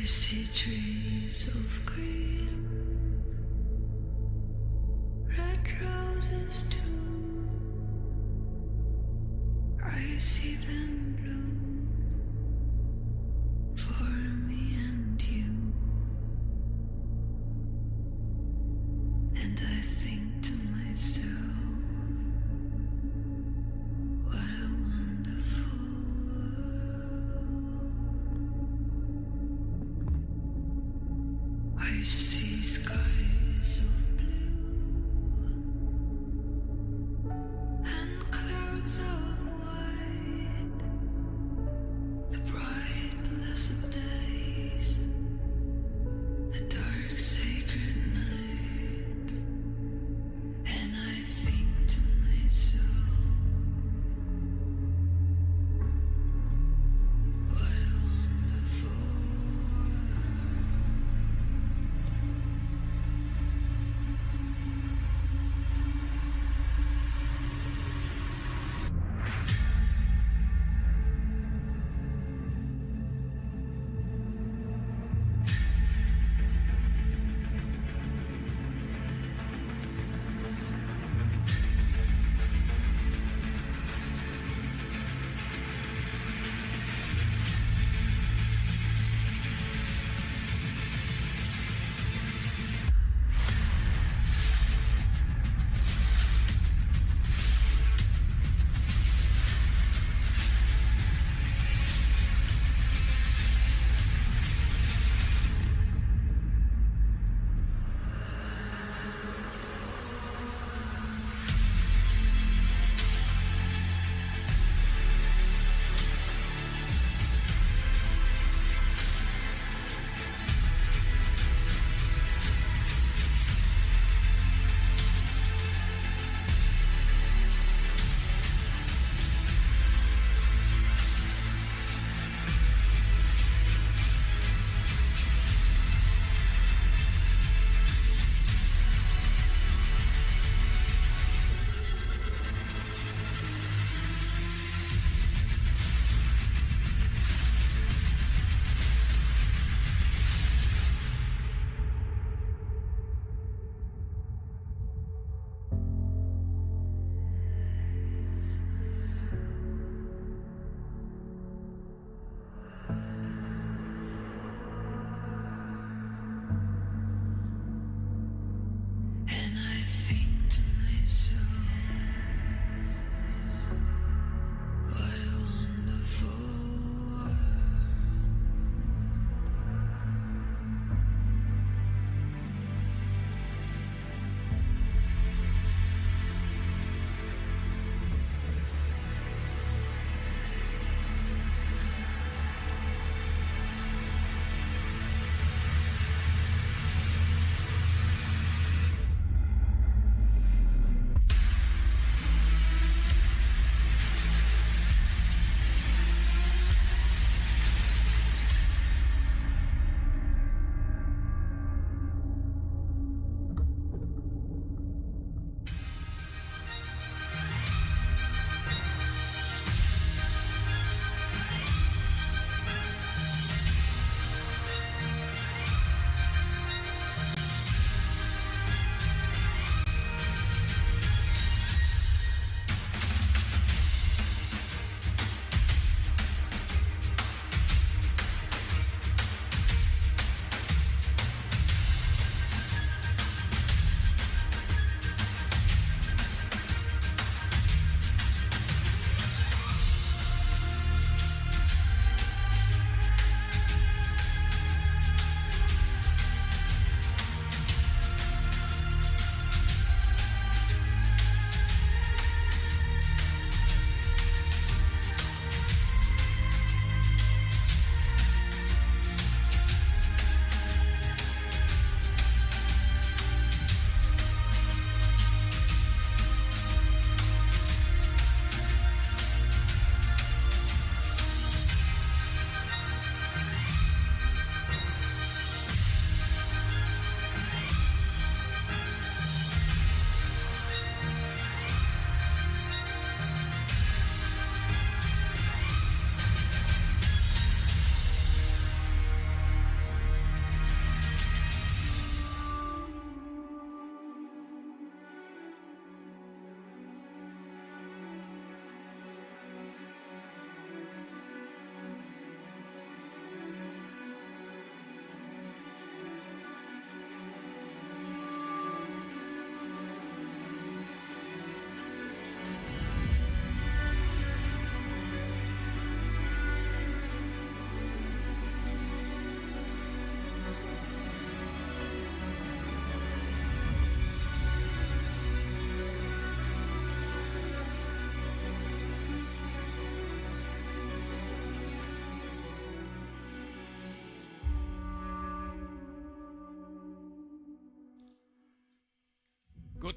I see trees of green, red roses too. I see them bloom for me and you. And I think to myself, what a wonderful world. I see skies of blue and clouds of white, the bright blessed days, the dark sacred night, and I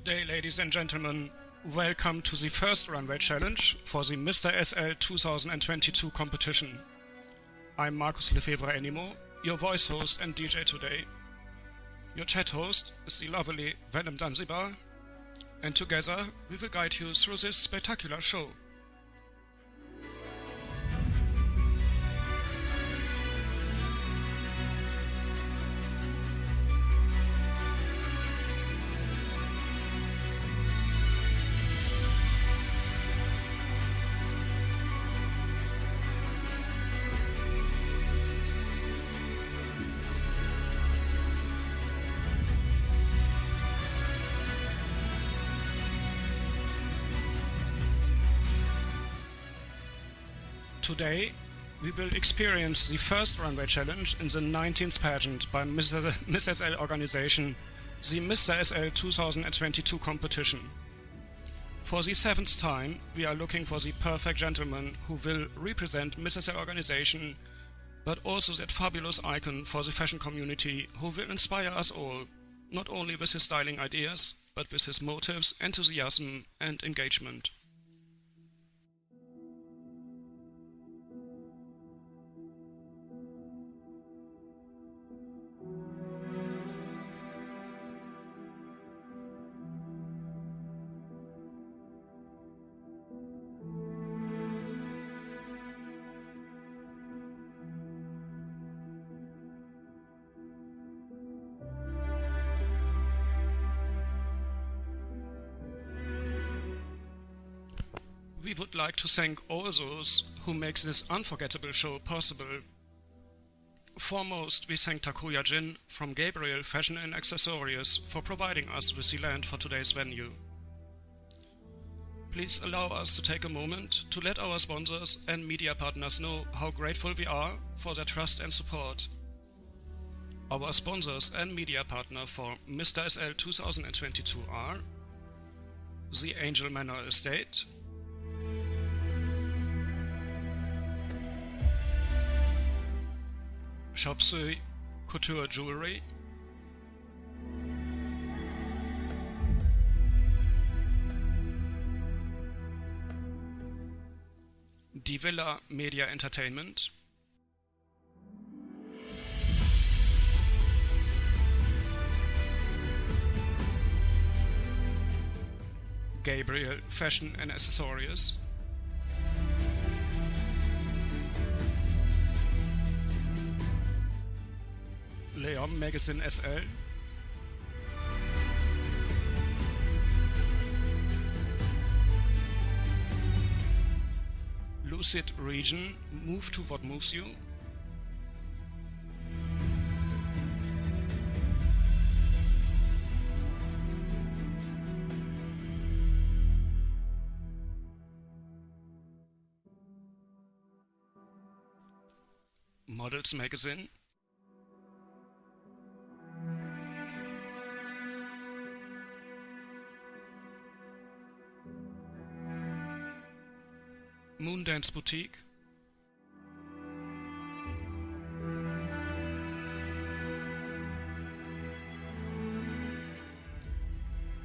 Good day, ladies and gentlemen. Welcome to the first Runway challenge for the Mr. SL 2022 competition. I'm Markus Lefebvre-Animo, your voice host and DJ today. Your chat host is the lovely Venom Danzibar, and together we will guide you through this spectacular show. Today, we will experience the first Runway challenge in the 19th pageant by Miss SL organization, the Mr. SL 2022 competition. For the 7th time, we are looking for the perfect gentleman who will represent Miss SL organization, but also that fabulous icon for the fashion community who will inspire us all, not only with his styling ideas, but with his motives, enthusiasm and engagement. We would like to thank all those who make this unforgettable show possible. Foremost, we thank Takuya Jin from Gabriel Fashion and Accessories for providing us with the land for today's venue. Please allow us to take a moment to let our sponsors and media partners know how grateful we are for their trust and support. Our sponsors and media partner for Mr. SL 2022 are the Angel Manor Estate, Shop Sui Couture Jewelry, Die Villa Media Entertainment, Gabriel Fashion and Accessories, Leon Magazine SL, Lucid Region, Move to What Moves You, Models Magazine, Moondance Boutique,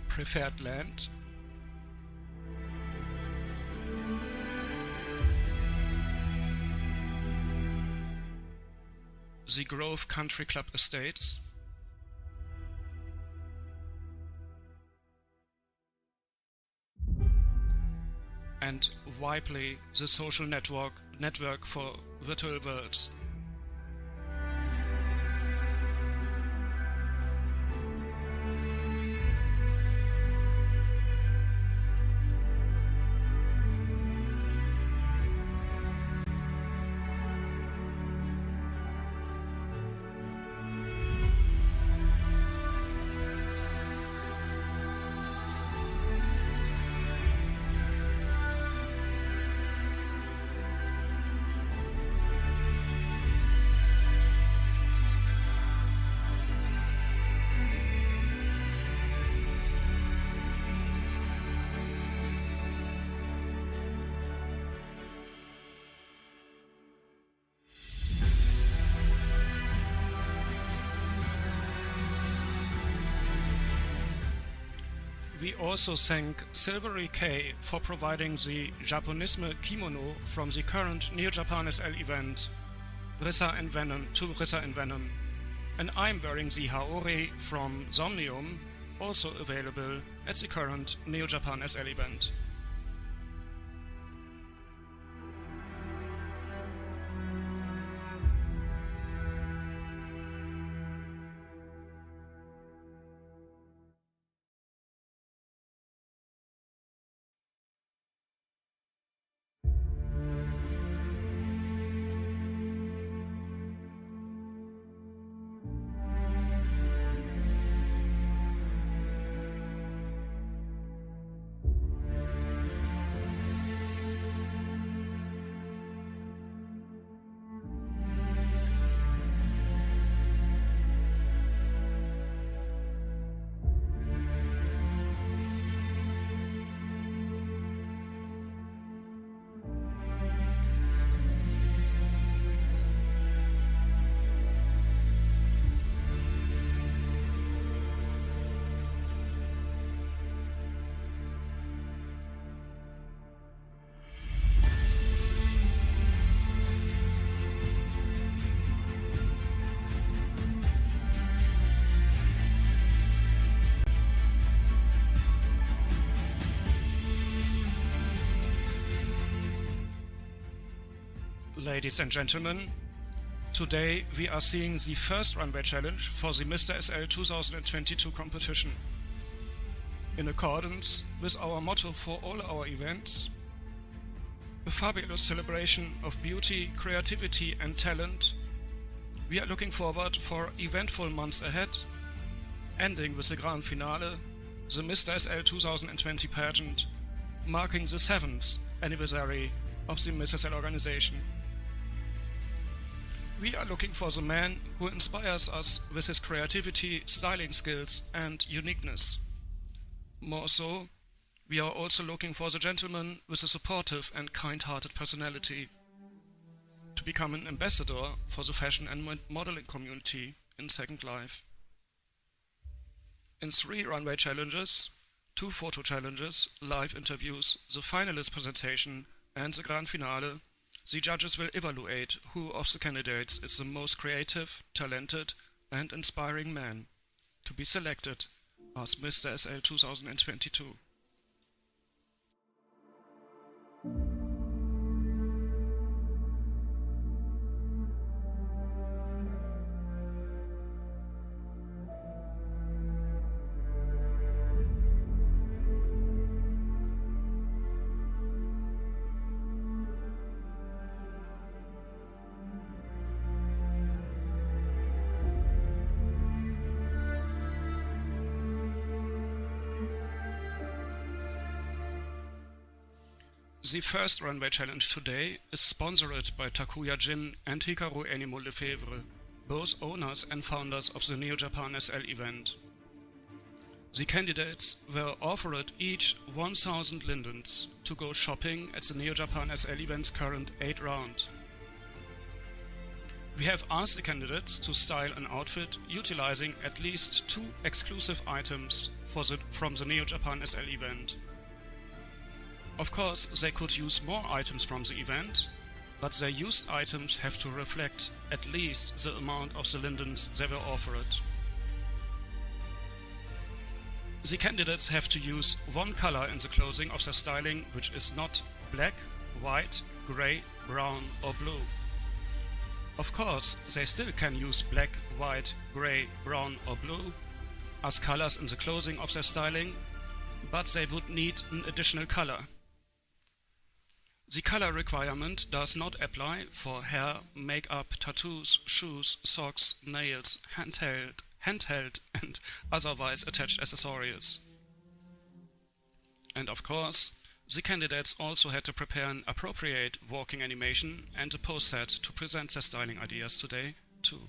Preferred Land, The Grove Country Club Estates, and Wipely, the social network for virtual worlds. We also thank Silvery K for providing the Japonisme kimono from the current Neo Japan SL event, Rissa and Venom to Rissa and Venom. And I'm wearing the Haori from Somnium, also available at the current Neo Japan SL event. Ladies and gentlemen, today we are seeing the first runway challenge for the Mr. SL 2022 competition. In accordance with our motto for all our events, a fabulous celebration of beauty, creativity and talent, we are looking forward for eventful months ahead, ending with the grand finale, the Mr. SL 2020 pageant, marking the 7th anniversary of the Miss SL organization. We are looking for the man who inspires us with his creativity, styling skills and uniqueness. More so, we are also looking for the gentleman with a supportive and kind-hearted personality to become an ambassador for the fashion and modeling community in Second Life. In 3 runway challenges, 2 photo challenges, live interviews, the finalist presentation and the grand finale, the judges will evaluate who of the candidates is the most creative, talented and inspiring man to be selected as Mr. SL 2022. The first runway challenge today is sponsored by Takuya Jin and Hikaru Enimo Lefebvre, both owners and founders of the Neo Japan SL event. The candidates were offered each 1000 lindens to go shopping at the Neo Japan SL event's current 8th round. We have asked the candidates to style an outfit utilizing at least 2 exclusive items from the Neo Japan SL event. Of course, they could use more items from the event, but their used items have to reflect at least the amount of the lindens they were offered. The candidates have to use one color in the clothing of their styling which is not black, white, grey, brown or blue. Of course, they still can use black, white, grey, brown or blue as colors in the clothing of their styling, but they would need an additional color. The color requirement does not apply for hair, makeup, tattoos, shoes, socks, nails, handheld and otherwise attached accessories. And of course, the candidates also had to prepare an appropriate walking animation and a pose set to present their styling ideas today too.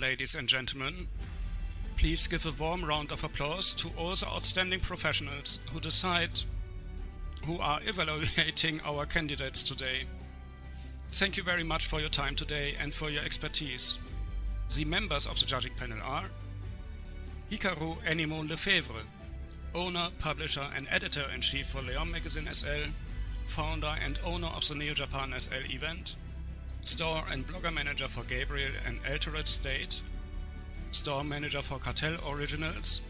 ladies and gentlemen, please give a warm round of applause to all the outstanding professionals who are evaluating our candidates today. Thank you very much for your time today and for your expertise. The members of the judging panel are Hikaru Enimon Lefebvre, owner, publisher and editor-in-chief for Leon Magazine SL, founder and owner of the Neo Japan SL event, store and blogger manager for Gabriel and Altered State, store manager for Cartel Originals,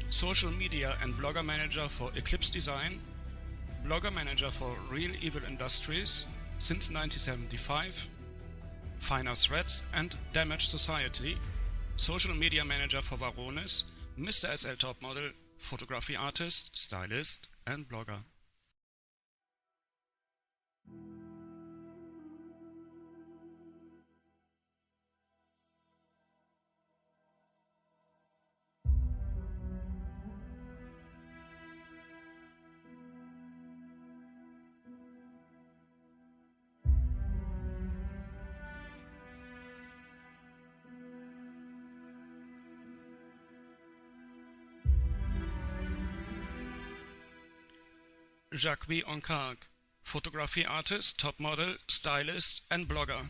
social media and blogger manager for Eclipse Design, blogger manager for Real Evil Industries since 1975, Finer Threads and Damaged Society, social media manager for Varonis, Mr. SL top model, photography artist, stylist and blogger. Jacques Oncard, photography artist, top model, stylist and blogger.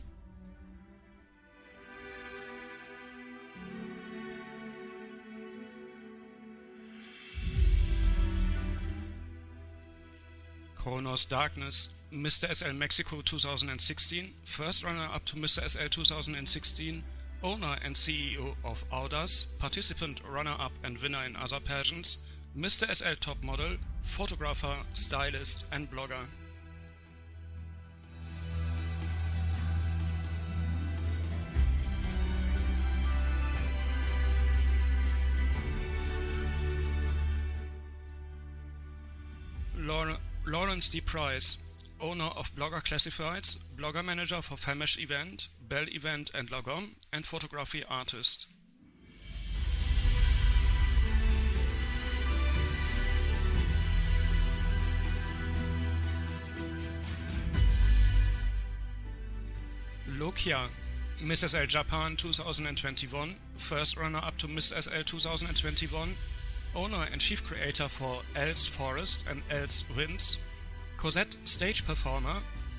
Chronos Darkness, Mr. SL Mexico 2016, first runner-up to Mr. SL 2016, owner and CEO of Audas, participant runner-up and winner in other pageants, Mr. SL top model, photographer, stylist and blogger. Lawrence D. Price, owner of Blogger Classifieds, blogger manager for Famish Event, Bell Event and Lagom, and photography artist. Lokia, Miss SL Japan 2021, first runner-up to Miss SL 2021, owner and chief creator for Elle's Forest and Elle's Winds, Cosette stage performer,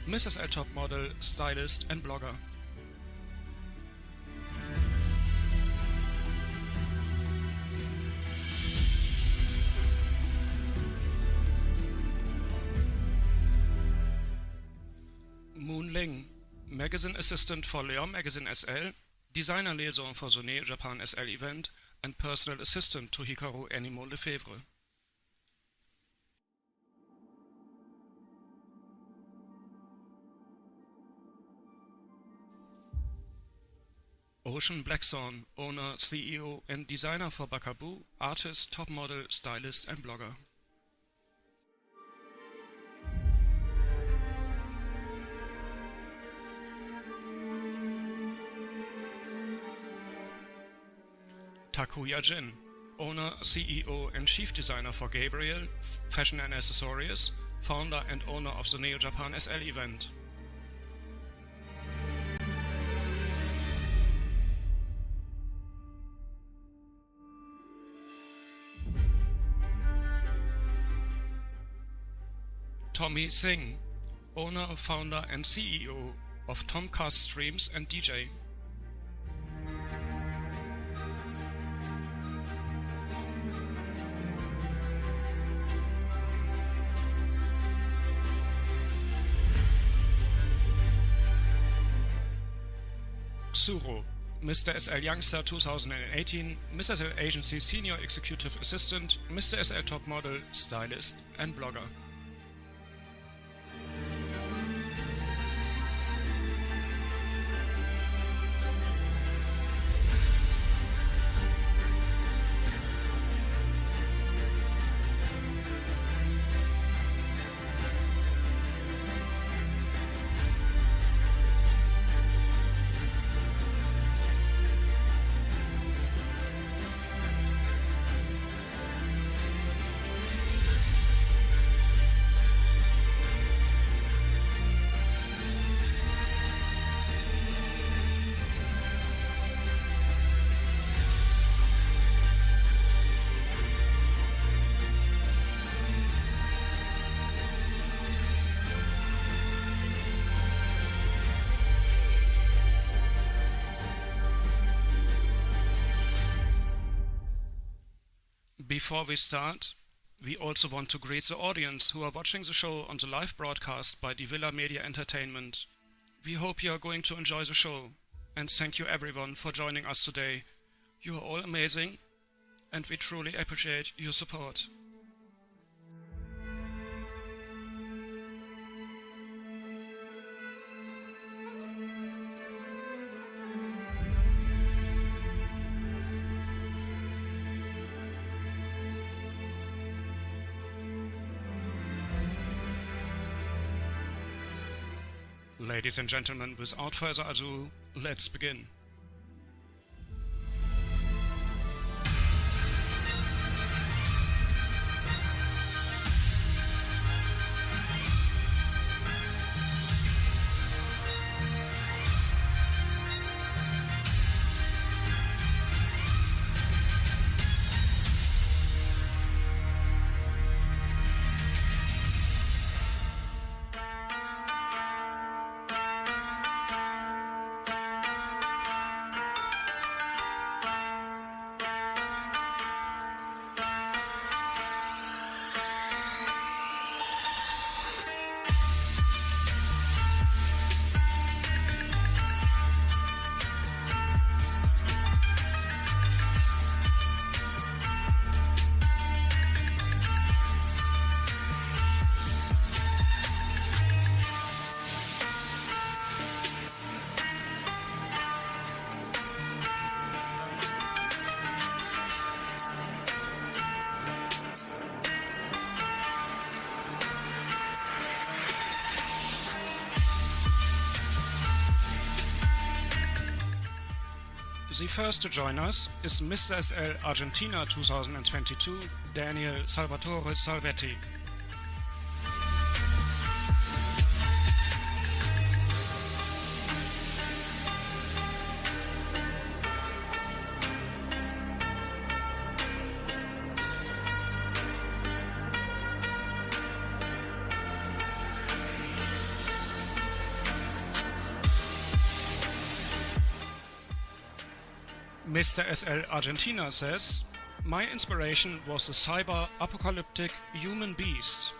Miss SL top model, stylist and blogger. Moon Ling, magazine assistant for Leon Magazine SL, designer liaison for the Neo Japan SL event, and personal assistant to Hikaru Enimon Lefebvre. Ocean Blackthorn, owner, CEO and designer for Bakaboo, artist, top model, stylist and blogger. Takuya Jin, owner, CEO and chief designer for Gabriel, Fashion and Accessories, founder and owner of the Neo Japan SL event. Tommy Singh, owner, founder and CEO of Tomcast Streams and DJ. Suro, Mr. SL Youngster 2018, Mr. SL Agency Senior Executive Assistant, Mr. SL Top Model, Stylist and Blogger. Before we start, we also want to greet the audience who are watching the show on the live broadcast by the Villa Media Entertainment. We hope you are going to enjoy the show, and thank you everyone for joining us today. You are all amazing, and we truly appreciate your support. Ladies and gentlemen, without further ado, let's begin. The first to join us is Mr. SL Argentina 2022, Daniel Salvatore Salvetti. Mr. SL Argentina says, "My inspiration was the cyber-apocalyptic human beast."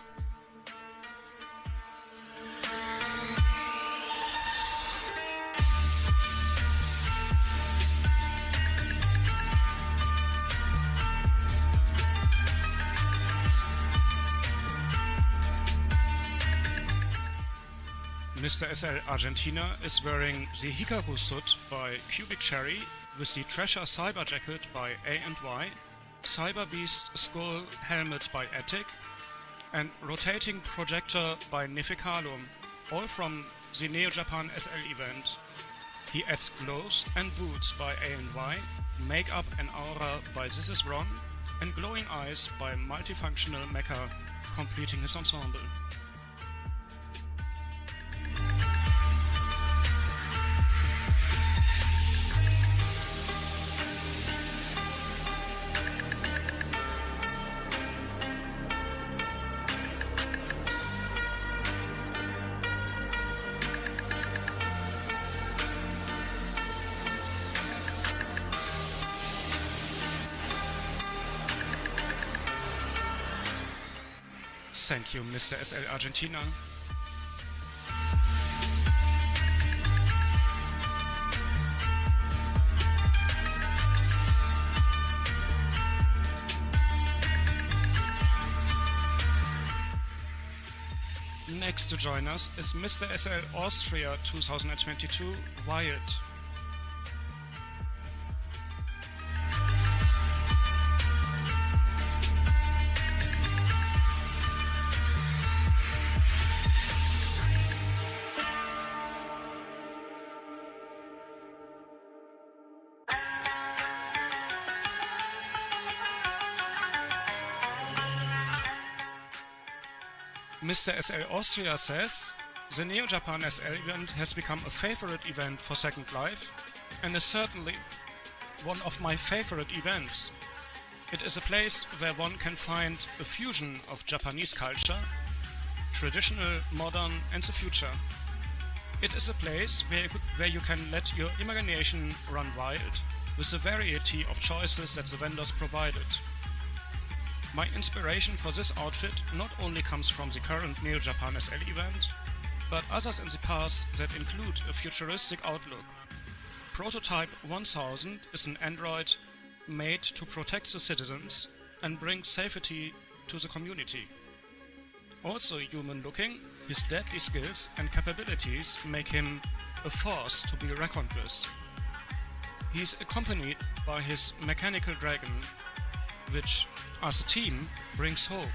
Mr. SL Argentina is wearing the Hikaru suit by Cubic Cherry with the Treasure Cyber Jacket by A&Y, Cyber Beast Skull Helmet by Attic, and Rotating Projector by Nificalum, all from the Neo Japan SL event. He adds gloves and boots by A&Y, makeup and aura by This Is Ron, and glowing eyes by Multifunctional Mecha, completing his ensemble. Thank you, Mr. SL Argentina. Next to join us is Mr. SL Austria 2022, Wyatt. Mr. SL Austria says, "The Neo Japan SL event has become a favorite event for Second Life and is certainly one of my favorite events. It is a place where one can find a fusion of Japanese culture, traditional, modern and the future. It is a place where you can let your imagination run wild with the variety of choices that the vendors provided. My inspiration for this outfit not only comes from the current Neo Japan SL event, but others in the past that include a futuristic outlook. Prototype 1000 is an android made to protect the citizens and bring safety to the community. Also human looking, his deadly skills and capabilities make him a force to be reckoned with. He is accompanied by his mechanical dragon, which, as a team, brings hope.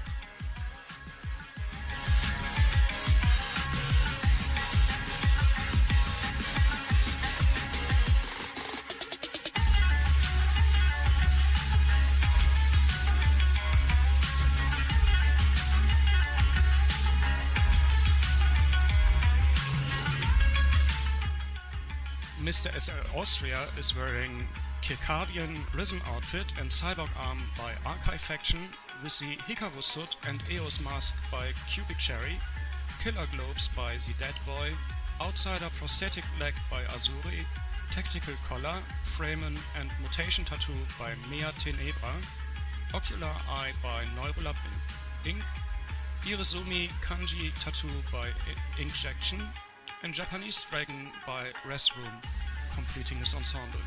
Mr. SL Austria is wearing Circadian Rhythm outfit and Cyborg arm by Archive Faction with the Hikaru suit and Eos mask by Cubic Cherry, Killer Globes by The Dead Boy, Outsider prosthetic leg by Azuri, Tactical collar, Framen and Mutation tattoo by Mea Tenebra, Ocular eye by Neurolab Inc., Irizumi kanji tattoo by Inkjection, and Japanese dragon by Restroom, completing his ensemble.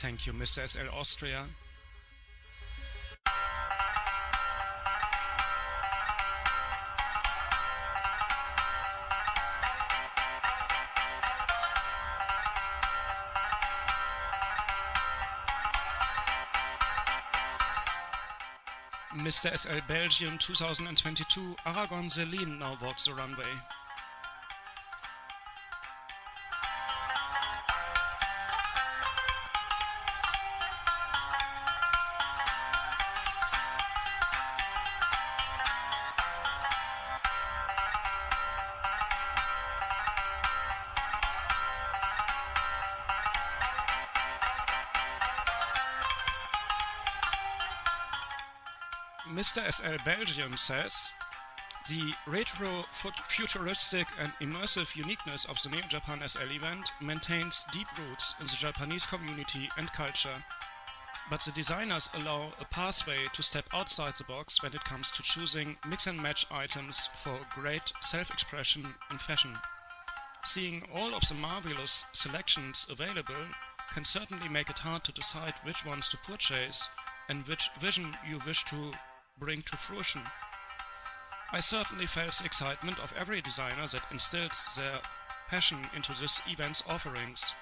Thank you, Mr. SL Austria. Mr. SL Belgium 2022 Aragon Celine now walks the runway. Mr. SL Belgium says, the retro-futuristic and immersive uniqueness of the Neo Japan SL event maintains deep roots in the Japanese community and culture, but the designers allow a pathway to step outside the box when it comes to choosing mix-and-match items for great self-expression in fashion. Seeing all of the marvelous selections available can certainly make it hard to decide which ones to purchase and which vision you wish to bring to fruition. I certainly felt the excitement of every designer that instills their passion into this event's offerings.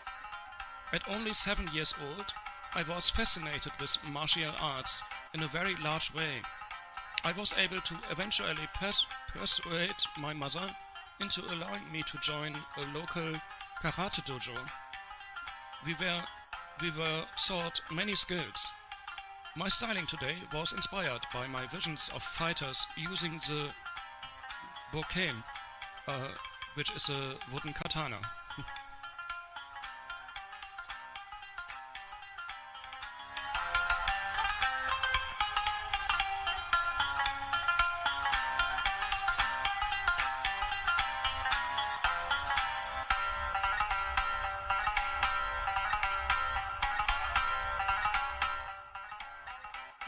At only 7 years old, I was fascinated with martial arts in a very large way. I was able to eventually persuade my mother into allowing me to join a local karate dojo. We were taught many skills. My styling today was inspired by my visions of fighters using the bokken, which is a wooden katana.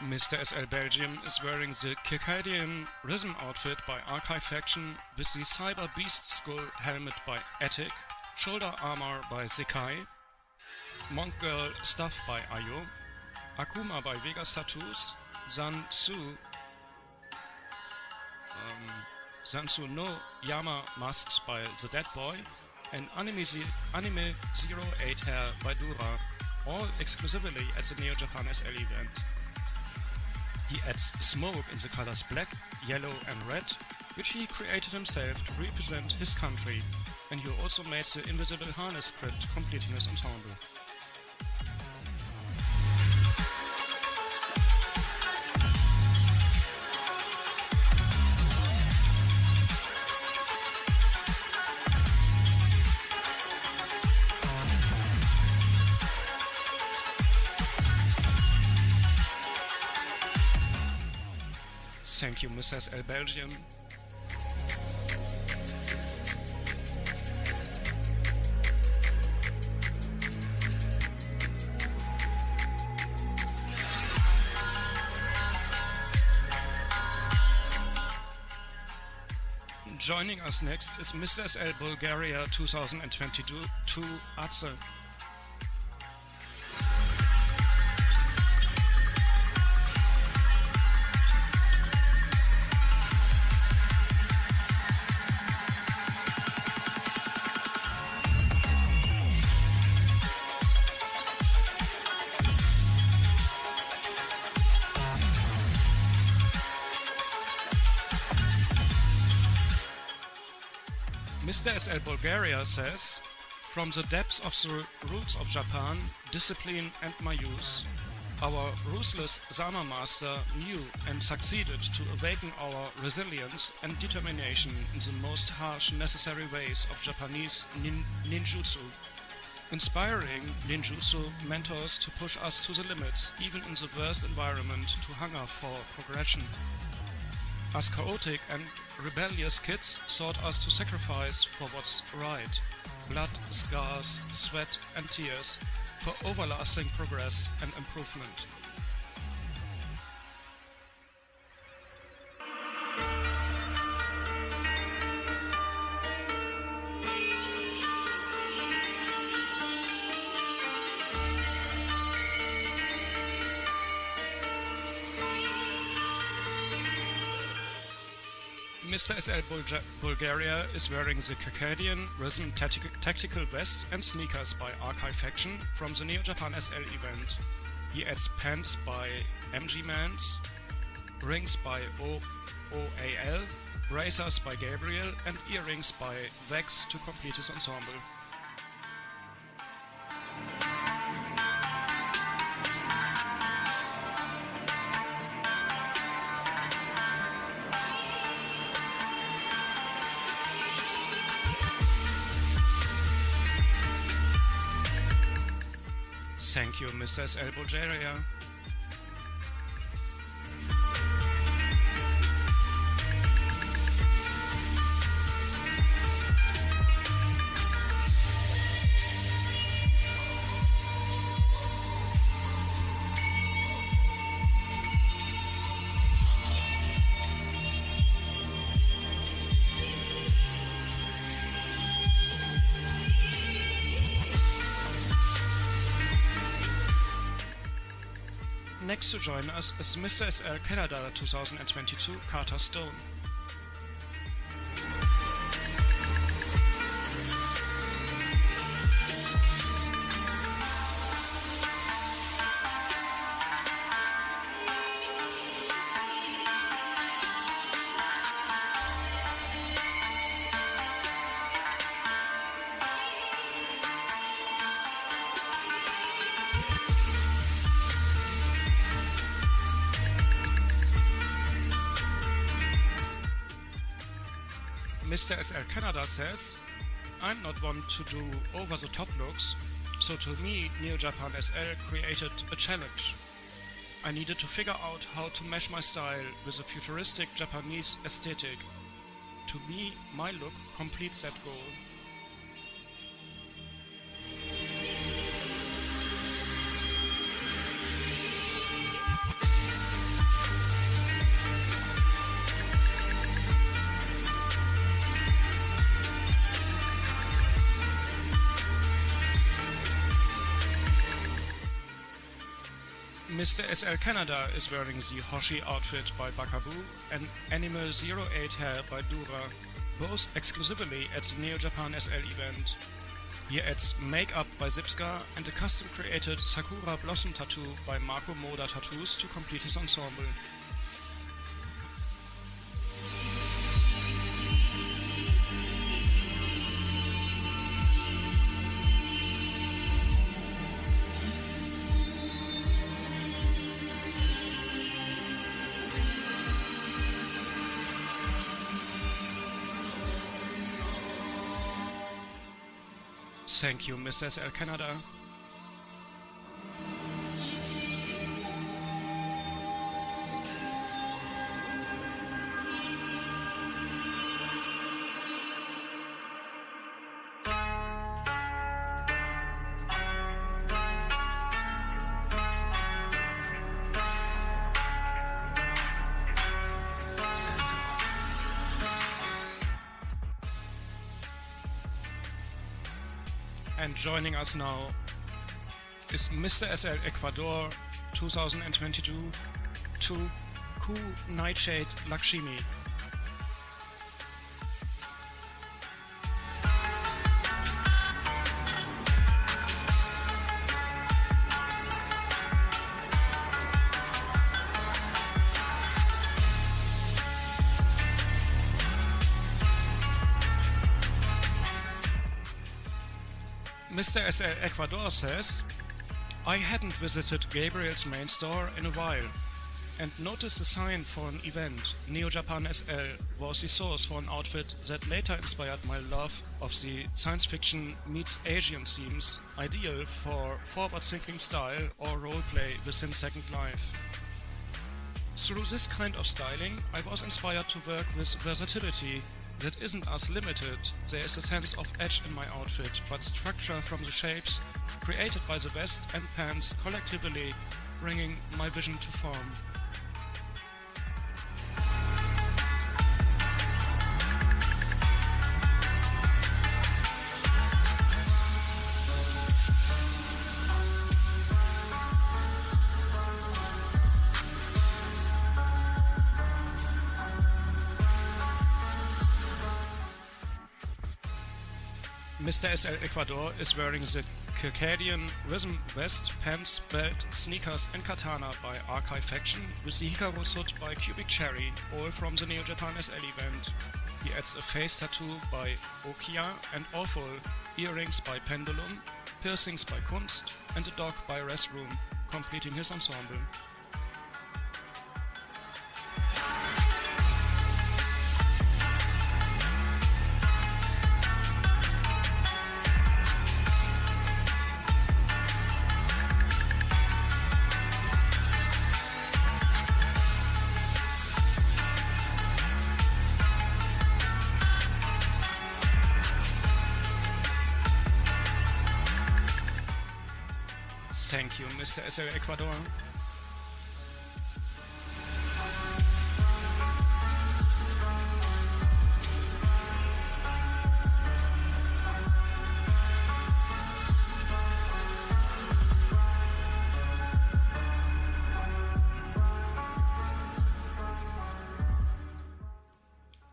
Mr. SL Belgium is wearing the Circadian Rhythm outfit by Archive Faction with the Cyber Beast Skull helmet by Attic, shoulder armor by Sekai, Monk Girl stuff by Ayo, Akuma by Vegas Tattoos, Zansu no Yama masks by The Dead Boy, and Anime 08 hair by Dura, all exclusively at the Neo Japan SL event. He adds smoke in the colors black, yellow and red, which he created himself to represent his country, and he also made the invisible harness script completing his ensemble. Thank you, Mr. SL Belgium. Joining us next is Mr. SL Bulgaria 2022 Atze. Mr. SL Bulgaria says, from the depths of the roots of Japan, discipline and my use, our ruthless Zama master knew and succeeded to awaken our resilience and determination in the most harsh necessary ways of Japanese ninjutsu, inspiring ninjutsu mentors to push us to the limits, even in the worst environment, to hunger for progression. Us chaotic and rebellious kids taught us to sacrifice for what's right. Blood, scars, sweat and tears for everlasting progress and improvement. Mr. SL Bulgaria is wearing the Circadian Rhythm tactical vest and sneakers by Archive Faction from the Neo Japan SL event. He adds pants by MG Mans, rings by OAL, razors by Gabriel and earrings by Vex to complete his ensemble. Thank you, Mr. SL Bulgaria. Next to join us is Mr. SL Canada 2022 Carter Stone. Mr. SL Canada says, I'm not one to do over-the-top looks, so to me Neo Japan SL created a challenge. I needed to figure out how to mesh my style with a futuristic Japanese aesthetic. To me, my look completes that goal. Mr. SL Canada is wearing the Hoshi outfit by Bakabu and Animal 08 hair by Dura, both exclusively at the Neo Japan SL event. He adds makeup by Zipska and a custom created Sakura Blossom tattoo by Marco Moda Tattoos to complete his ensemble. Thank you, Mr. SL Canada. And joining us now is Mr. SL Ecuador 2022 to Ku Nightshade Lakshmi. Mr. SL Ecuador says, I hadn't visited Gabriel's main store in a while and noticed a sign for an event. Neo Japan SL was the source for an outfit that later inspired my love of the science fiction meets Asian themes, ideal for forward-thinking style or roleplay within Second Life. Through this kind of styling, I was inspired to work with versatility that isn't as limited. There is a sense of edge in my outfit, but structure from the shapes created by the vest and pants collectively bringing my vision to form. Mr. SL Ecuador is wearing the Circadian Rhythm vest, pants, belt, sneakers and katana by Archive Faction with the Hikaru hood by Cubic Cherry, all from the Neo Japan SL event. He adds a face tattoo by Okia and awful earrings by Pendulum, piercings by Kunst and a dog by Restroom, completing his ensemble. Thank you, Mr. SL Ecuador.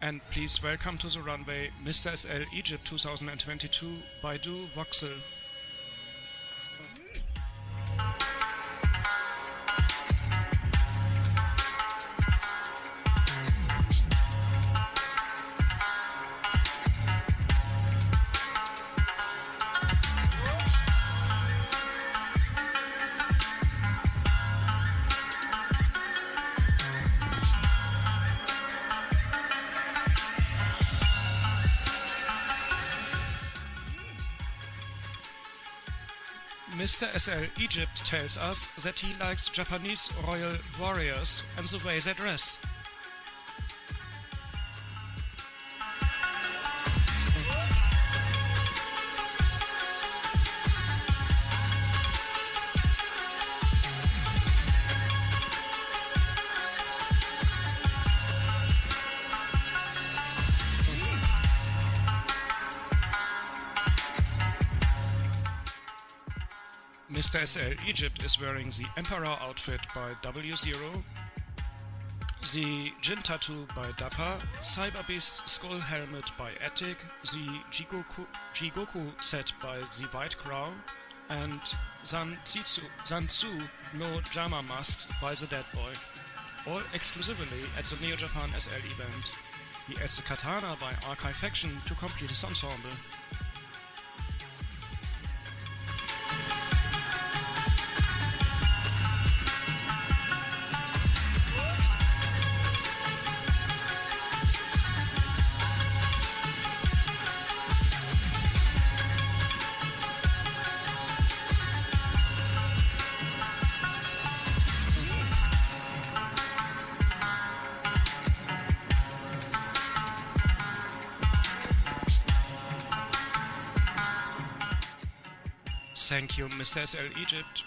And please welcome to the runway Mr. SL Egypt 2022 by Du Voxel. Mr. SL Egypt tells us that he likes Japanese royal warriors and the way they dress. Mr. SL Egypt is wearing the Emperor outfit by W0, the Jin tattoo by Dapper, Cyber Beast skull helmet by Attic, the Jigoku set by the White Crow, and Zansu no Jama Must by the Dead Boy, all exclusively at the Neo Japan SL event. He adds the katana by Archive Faction to complete his ensemble. Thank you, Mr. SL Egypt.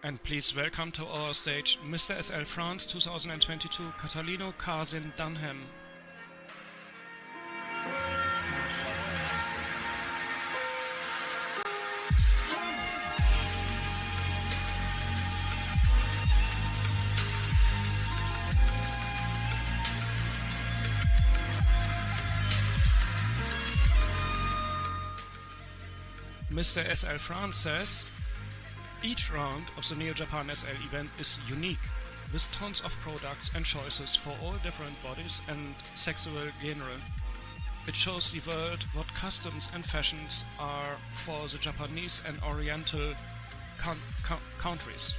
And please welcome to our stage Mr. SL France 2022 Catalino Karzin Dunham. Mr. SL France says, each round of the Neo Japan SL event is unique, with tons of products and choices for all different bodies and sexual genre. It shows the world what customs and fashions are for the Japanese and Oriental countries.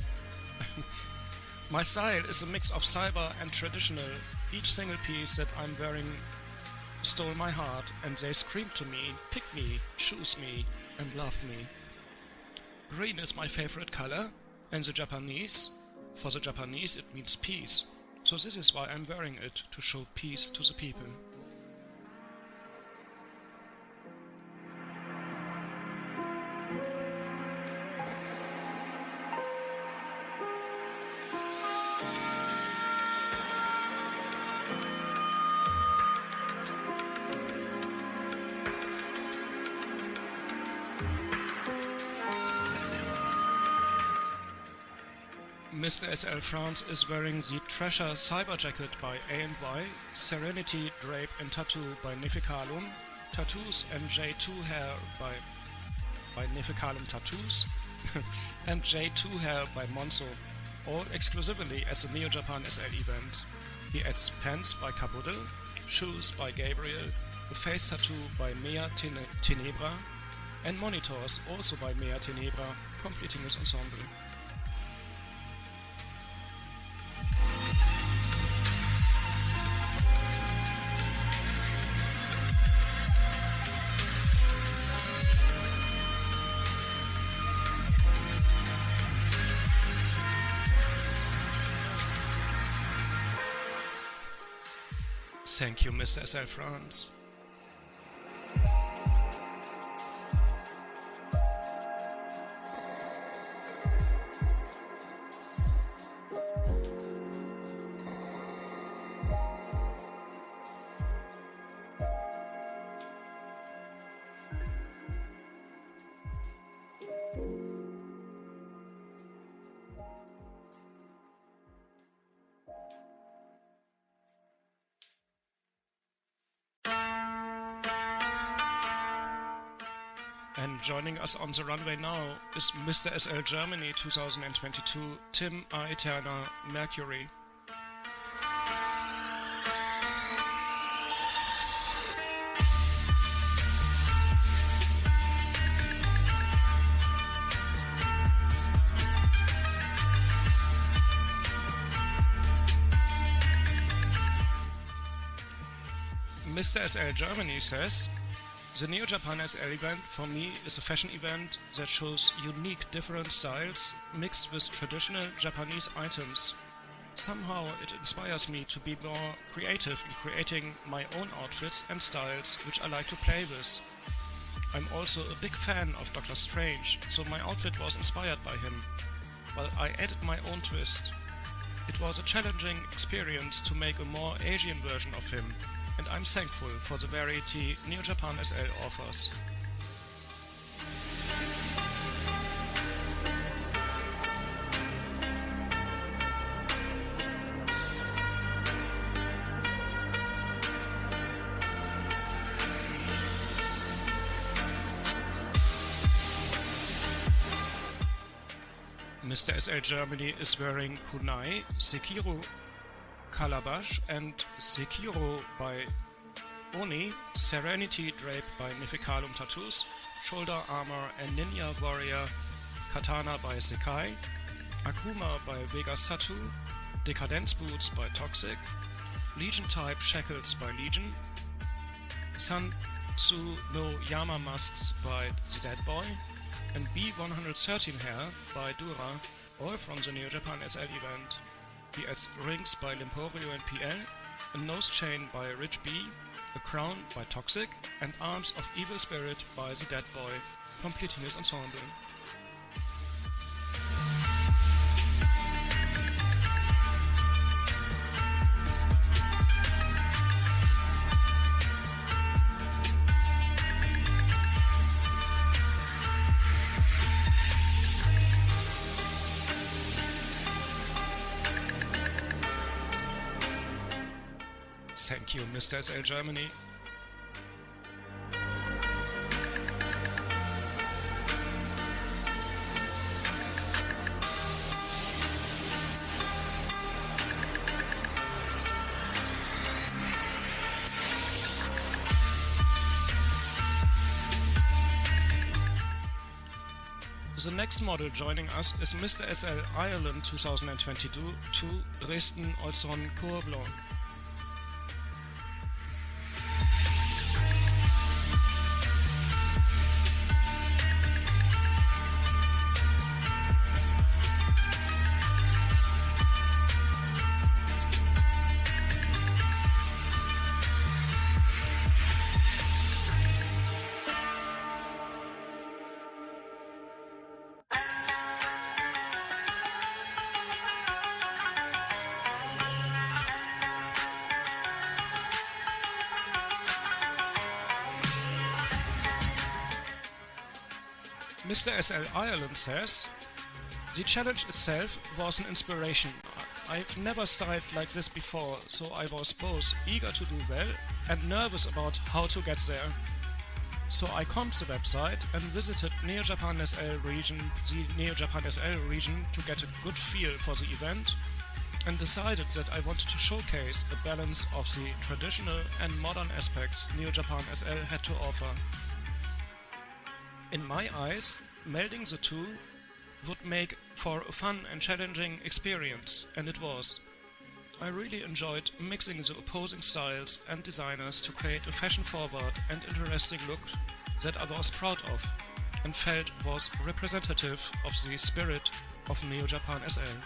My style is a mix of cyber and traditional. Each single piece that I'm wearing stole my heart, and they scream to me, pick me, choose me, and love me. Green is my favorite color, and for the Japanese it means peace. So this is why I'm wearing it, to show peace to the people. Mr. SL France is wearing the Treasure Cyber Jacket by A&Y, Serenity Drape and Tattoo by Neficalum, Tattoos and J2 Hair by Neficalum Tattoos, and J2 Hair by Monzo, all exclusively at the Neo Japan SL event. He adds pants by Kabude, shoes by Gabriel, a face tattoo by Mea Tenebra, and monitors also by Mea Tenebra, completing his ensemble. Thank you, Mr. SL France. And joining us on the runway now is Mr. SL Germany 2022, Tim Aeterna Mercury. Mr. SL Germany says, the Neo Japan SL event for me is a fashion event that shows unique different styles mixed with traditional Japanese items. Somehow it inspires me to be more creative in creating my own outfits and styles which I like to play with. I'm also a big fan of Doctor Strange, so my outfit was inspired by him, but I added my own twist. It was a challenging experience to make a more Asian version of him, and I'm thankful for the variety Neo Japan SL offers. Mr. SL Germany is wearing Kunai, Sekiro Calabash and Sekiro by Oni, Serenity Drape by Neficalum Tattoos, Shoulder Armor and Ninja Warrior Katana by Sekai, Akuma by Vegas Tattoo, Decadence Boots by Toxic, Legion Type Shackles by Legion, Sansu no Yama Masks by The Dead Boy, and B113 Hair by Dura, all from the Neo Japan SL event. He adds rings by Limporio and PL, a nose chain by Rich B, a crown by Toxic, and arms of Evil Spirit by The Dead Boy, completing his ensemble. Thank you, Mr. SL Germany. The next model joining us is Mr. SL Ireland 2022 to Dresden Olson Coeur-Blanc. Mr. SL Ireland says, "The challenge itself was an inspiration. I've never styled like this before, so I was both eager to do well and nervous about how to get there. So I comped the website and visited the Neo Japan SL region to get a good feel for the event and decided that I wanted to showcase a balance of the traditional and modern aspects Neo Japan SL had to offer. In my eyes, melding the two would make for a fun and challenging experience, and it was. I really enjoyed mixing the opposing styles and designers to create a fashion-forward and interesting look that I was proud of and felt was representative of the spirit of Neo Japan SL.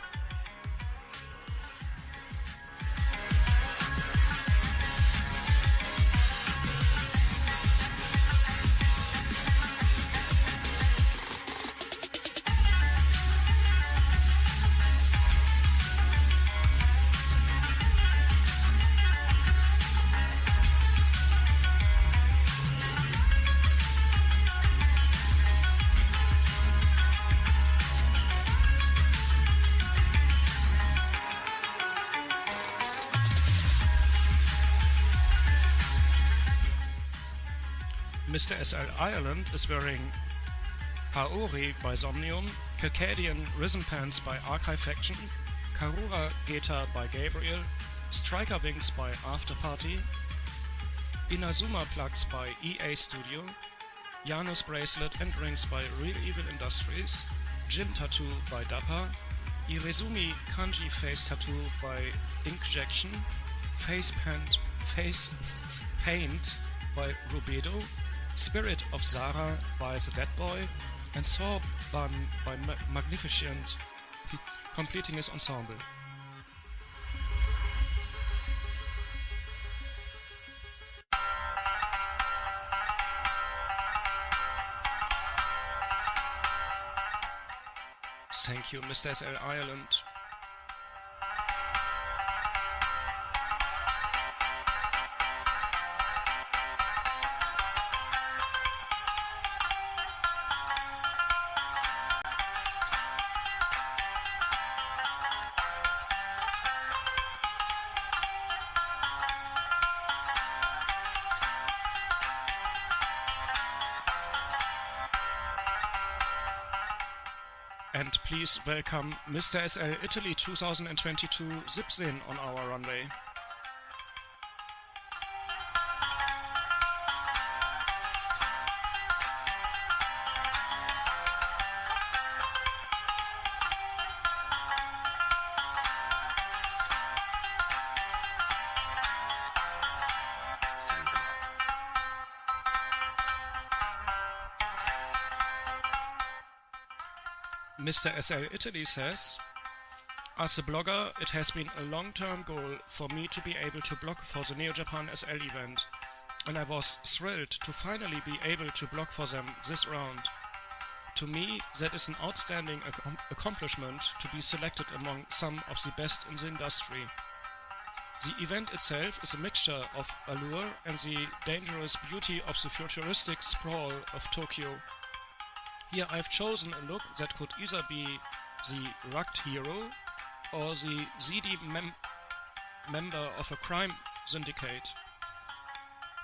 Mr. SL Ireland is wearing Haori by Somnium, Circadian Risen Pants by Archive Faction, Karura Geta by Gabriel, Striker Wings by Afterparty, Inazuma Plugs by EA Studio, Janus Bracelet and Rings by Real Evil Industries, Jin Tattoo by Dappa, Irezumi Kanji Face Tattoo by Inkjection, Face Paint by Rubedo, Spirit of Zara by The Dead Boy, and Sorban by Magnificent, completing his ensemble. Thank you, Mr. SL Ireland. And please welcome Mr. SL Italy 2022 Zipsin on our runway. Mr. SL Italy says, "As a blogger, it has been a long-term goal for me to be able to blog for the Neo Japan SL event, and I was thrilled to finally be able to blog for them this round. To me, that is an outstanding accomplishment to be selected among some of the best in the industry. The event itself is a mixture of allure and the dangerous beauty of the futuristic sprawl of Tokyo. Here I've chosen a look that could either be the rugged hero or the seedy member of a crime Syndicate.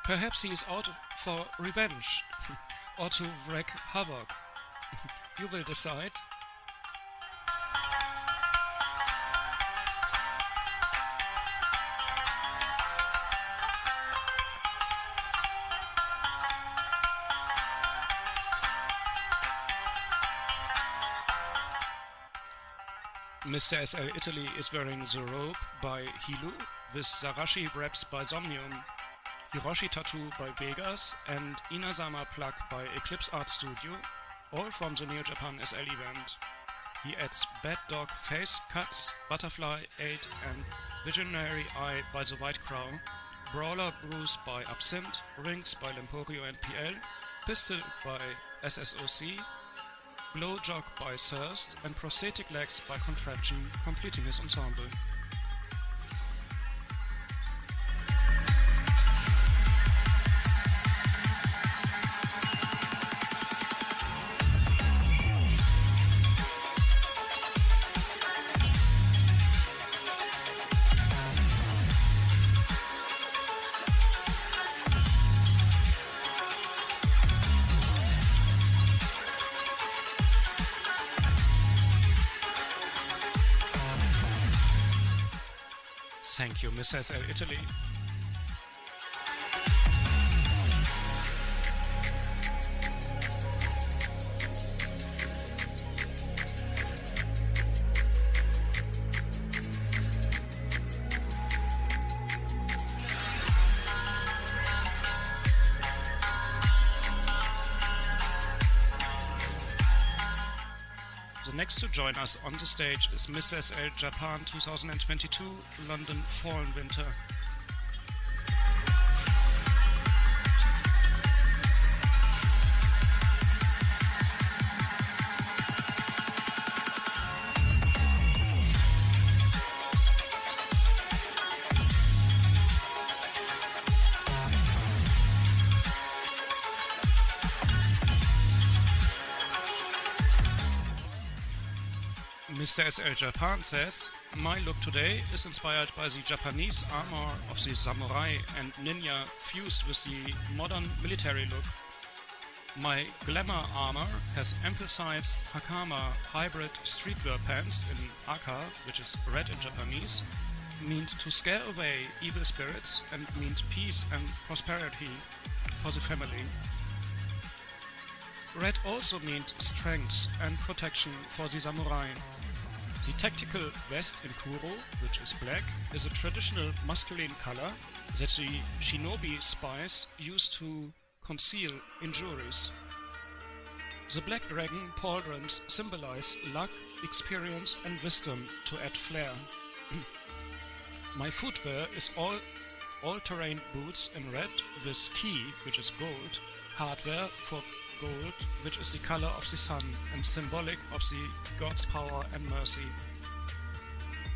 Perhaps he is out for revenge, or to wreak havoc. You will decide. Mr. SL Italy is wearing the robe by Hilu, with Zarashi wraps by Somnium, Hiroshi Tattoo by Vegas, and Inazama Plug by Eclipse Art Studio, all from the Neo Japan SL event. He adds Bad Dog face cuts, Butterfly 8 and Visionary Eye by The White Crow, Brawler Bruce by Absinthe, Rings by Lemporio and PL, Pistol by SSOC, Blowjog by Thirst, and Prosthetic Legs by Contraption, completing his ensemble. Thank you, Mr. SL Italy. The next to join us on the stage is Mr. SL Japan 2022 London Fall and Winter. Mr. SL Japan says, "My look today is inspired by the Japanese armor of the samurai and ninja fused with the modern military look. My glamour armor has emphasized Hakama hybrid streetwear pants in Aka, which is red in Japanese, meant to scare away evil spirits and meant peace and prosperity for the family. Red also meant strength and protection for the samurai. The tactical vest in Kuro, which is black, is a traditional masculine color that the shinobi spies use to conceal injuries. The black dragon pauldrons symbolize luck, experience and wisdom to add flair. My footwear is all-terrain boots in red with key, which is gold, hardware for gold, which is the color of the sun and symbolic of the god's power and mercy.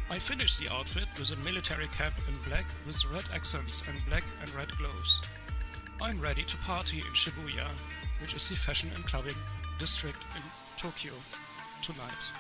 I finished the outfit with a military cap in black with red accents and black and red gloves. I'm ready to party in Shibuya, which is the fashion and clubbing district in Tokyo, tonight."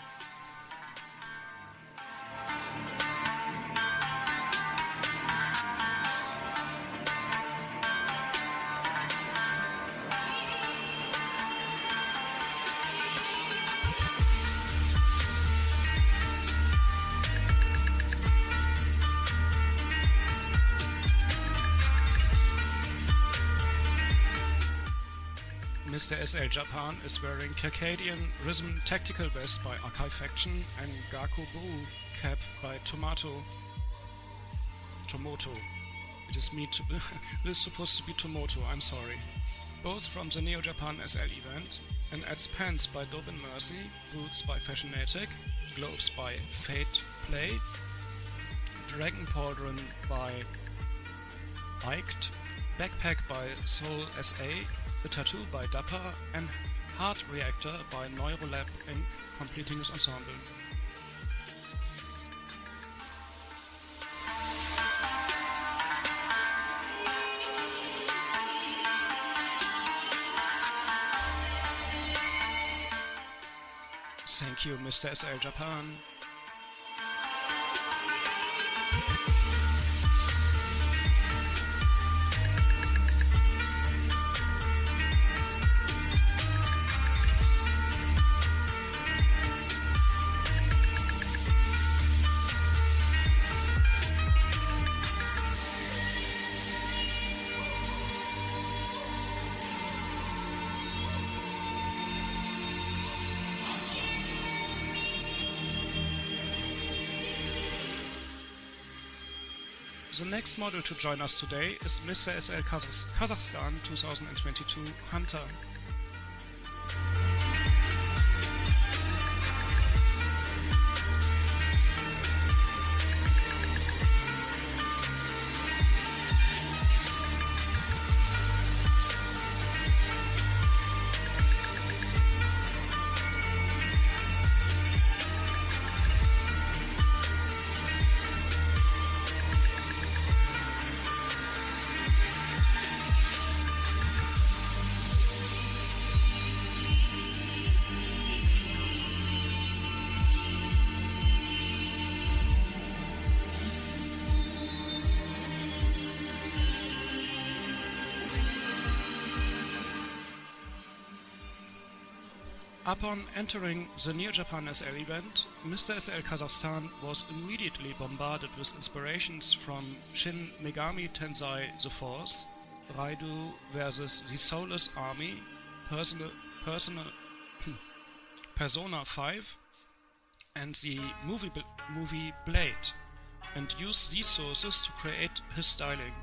Mr. SL Japan is wearing Circadian Rhythm Tactical Vest by Akai Faction and Gakubu cap by Tomoto. It is supposed to be Tomoto, I'm sorry. Both from the Neo Japan SL event, and adds pants by Dope and Mercy, boots by Fashionatic, gloves by Fate Play, Dragon Pauldron by Iked, backpack by Soul SA, the tattoo by Dapper, and Heart Reactor by Neurolab Inc., completing his ensemble. Thank you, Mr. SL Japan. The next model to join us today is Mr. SL Kazakhstan 2022 Hunter. Upon entering the Near Japan SL event, Mr. SL Kazakhstan was immediately bombarded with inspirations from Shin Megami Tensei The Force, Raidu vs. the Soulless Army, Persona 5, and the movie Blade, and used these sources to create his styling.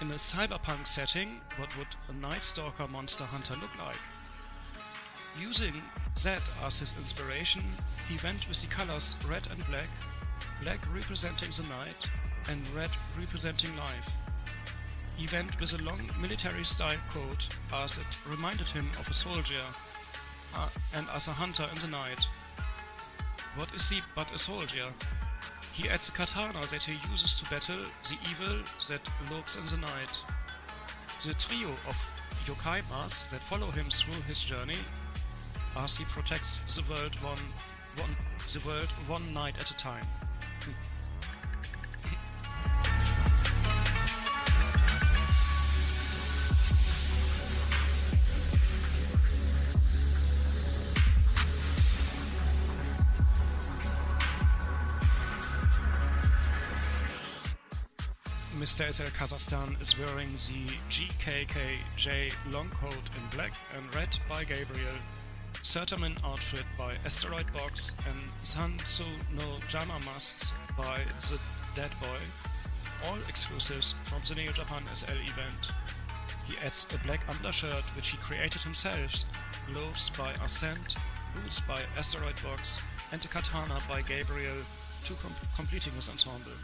In a cyberpunk setting, what would a Night Stalker Monster Hunter look like? Using that as his inspiration, he went with the colors red and black, black representing the night and red representing life. He went with a long military-style coat as it reminded him of a soldier, and as a hunter in the night. What is he but a soldier? He adds a katana that he uses to battle the evil that lurks in the night. The trio of yokai masks that follow him through his journey as he protects the world one night at a time. Mr. SL Kazakhstan is wearing the GKKJ long coat in black and red by Gabriel, Certamen outfit by Asteroid Box, and Sansu no Jama masks by the Dead Boy, all exclusives from the Neo Japan SL event. He adds a black undershirt which he created himself, gloves by Ascent, boots by Asteroid Box, and a katana by Gabriel, to completing his ensemble.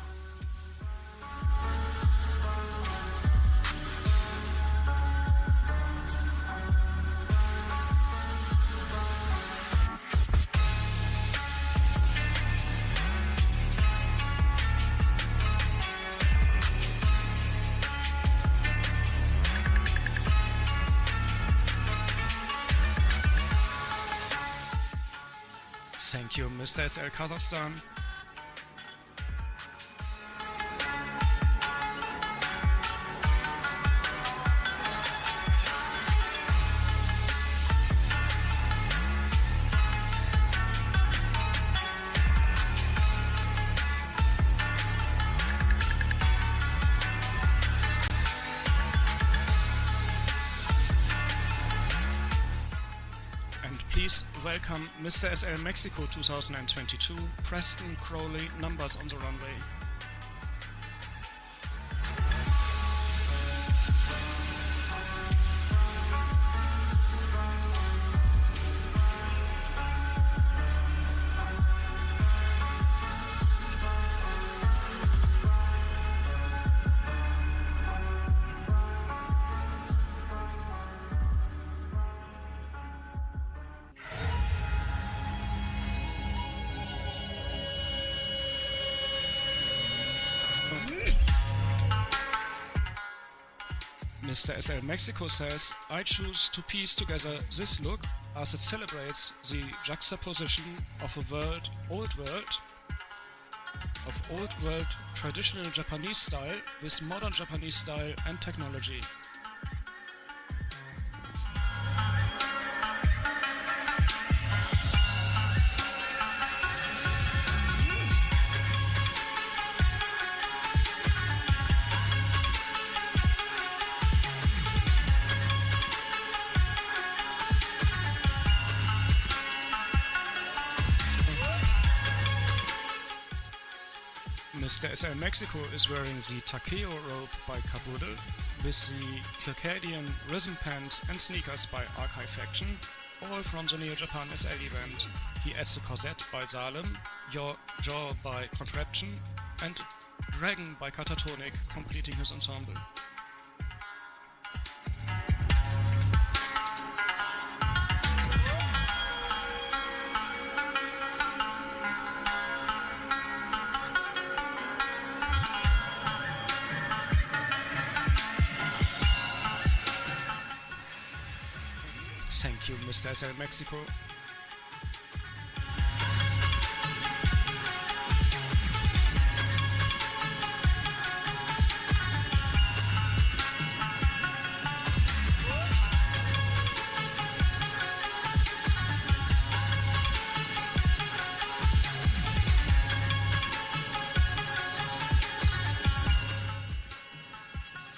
Thank you, Mr. SL Kazakhstan. Please welcome Mr. SL Mexico 2022, Preston Crowley, Numbers on the Runway. Mr. SL Mexico says, I choose to piece together this look as it celebrates the juxtaposition of old world traditional Japanese style with modern Japanese style and technology. Mr. SL Mexico is wearing the Takeo robe by Kaboodle, with the Circadian rhythm pants and sneakers by Archive Faction, all from the Neo Japan SL event. He adds the Corsette by Salem, Your Jaw by Contraption, and Dragon by Catatonic, completing his ensemble. Thank you, Mr. SL Mexico.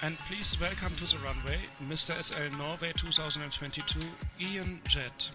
And please welcome to the runway, Mr. SL Norway 2022, Ian Jett.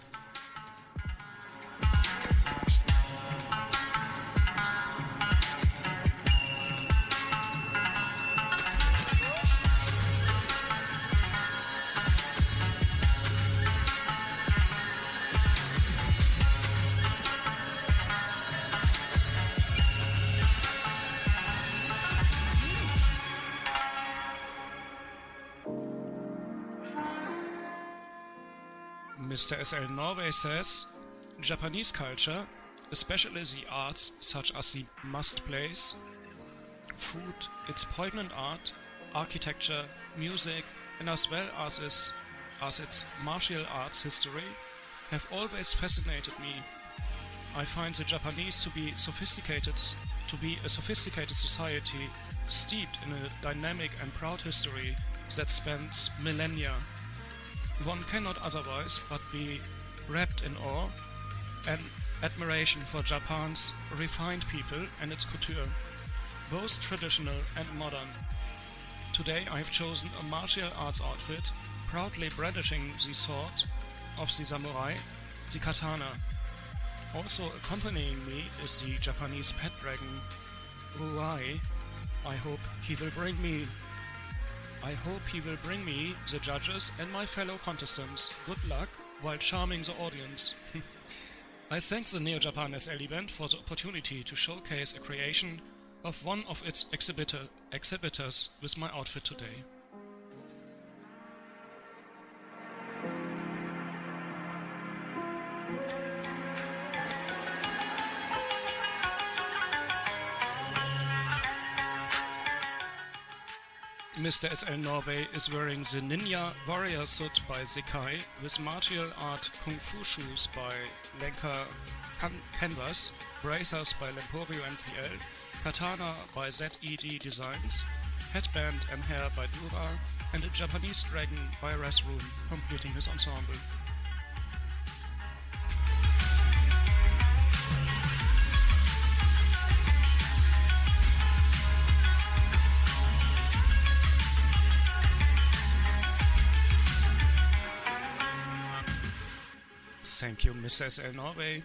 Mr. SL Norway says, Japanese culture, especially the arts such as the must plays, food, its poignant art, architecture, music, and as well as its martial arts history, have always fascinated me. I find the Japanese to be a sophisticated society steeped in a dynamic and proud history that spans millennia. One cannot otherwise but be wrapped in awe and admiration for Japan's refined people and its couture, both traditional and modern. Today I have chosen a martial arts outfit, proudly brandishing the sword of the samurai, the katana. Also accompanying me is the Japanese pet dragon, Runway. I hope he will bring me the judges and my fellow contestants good luck while charming the audience. I thank the Neo Japan SL event for the opportunity to showcase a creation of one of its exhibitors with my outfit today. Mr. SL Norway is wearing the Ninja Warrior suit by Sekai with martial art Kung Fu shoes by Lenka Canvas, bracers by Lemporio NPL, katana by ZED Designs, headband and hair by Dura, and a Japanese dragon by Resroom, completing his ensemble. Thank you, Mr. SL Norway.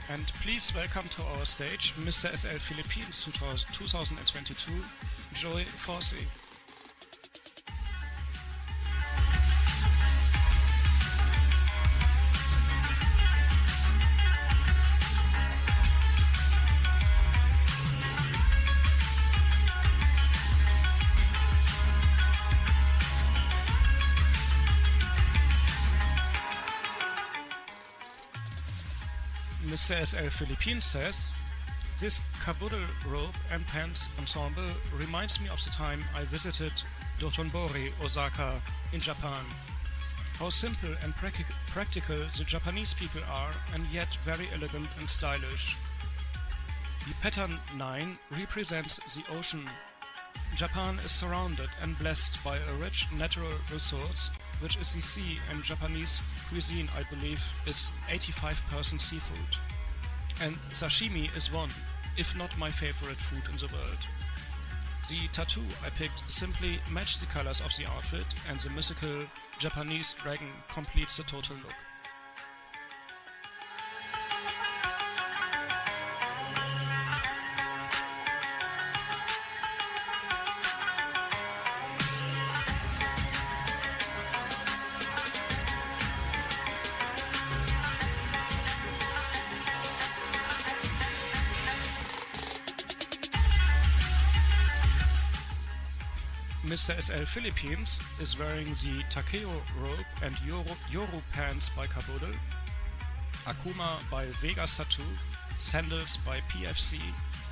And please welcome to our stage Mr. SL Philippines 2022, Joy Forsey. Mr. SL Philippines says, this Kaboodle robe and pants ensemble reminds me of the time I visited Dotonbori, Osaka, in Japan. How simple and practical the Japanese people are, and yet very elegant and stylish. The pattern 9 represents the ocean. Japan is surrounded and blessed by a rich natural resource which is the sea, and Japanese cuisine, I believe, is 85% seafood. And sashimi is one, if not my favorite food in the world. The tattoo I picked simply matched the colors of the outfit, and the mythical Japanese dragon completes the total look. Mr. SL Philippines is wearing the Takeo robe and Yoru pants by Kabodel, Akuma by Vegas Tattoo, sandals by PFC,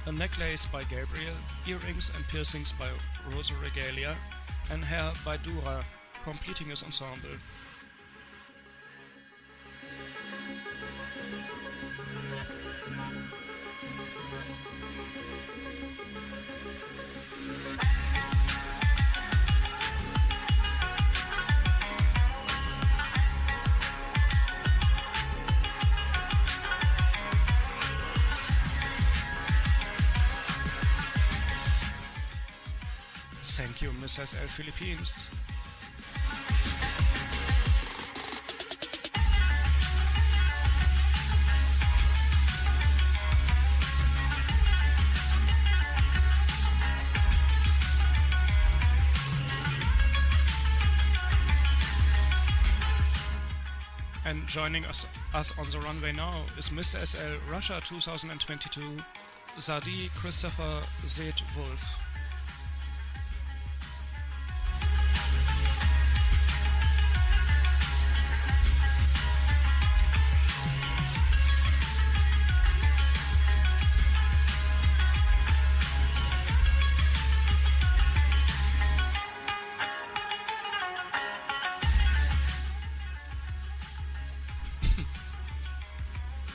a necklace by Gabriel, earrings and piercings by Rosa Regalia, and hair by Dura, completing his ensemble. Thank you, Mrs. SL Philippines. And joining us on the runway now is Mr. SL Russia 2022, Sadi Christopher Zed Wolf.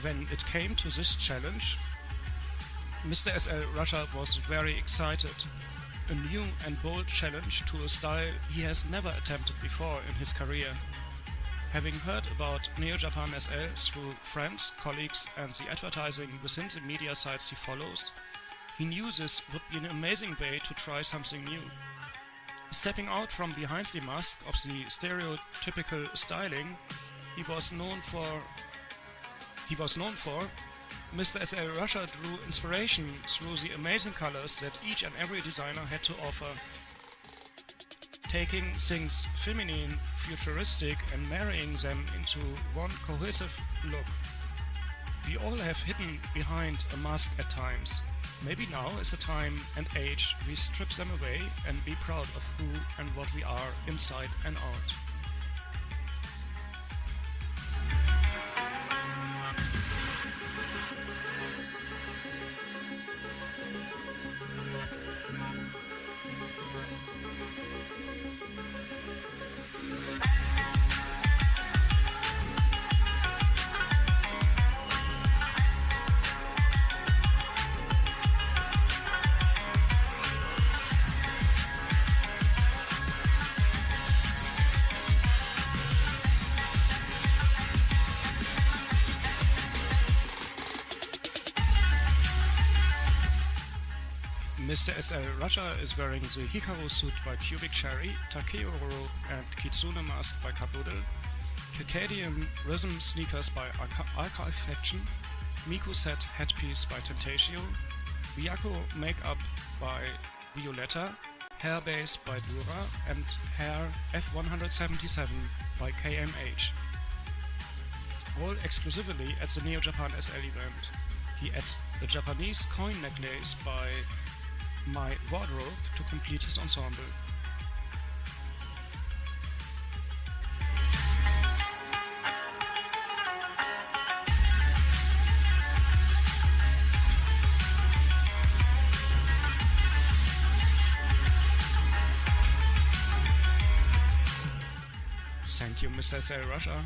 When it came to this challenge, Mr. SL Russia was very excited. A new and bold challenge to a style he has never attempted before in his career. Having heard about Neo Japan SL through friends, colleagues and the advertising within the media sites he follows, he knew this would be an amazing way to try something new. Stepping out from behind the mask of the stereotypical styling he was known for, Mr. SL Russia drew inspiration through the amazing colors that each and every designer had to offer. Taking things feminine, futuristic and marrying them into one cohesive look. We all have hidden behind a mask at times. Maybe now is the time and age we strip them away and be proud of who and what we are inside and out. Mr. SL Russia is wearing the Hikaru suit by Cubic Cherry, Takeo robe and Kitsune mask by Kabodel, Circadian Rhythm sneakers by Archive Faction, Miku set headpiece by Tentatio, Byaku makeup by Violetta, hair base by Dura and hair F177 by KMH. All exclusively at the Neo Japan SL event. He adds a Japanese coin necklace by My Wardrobe to complete his ensemble. Thank you, Mr. SL Russia.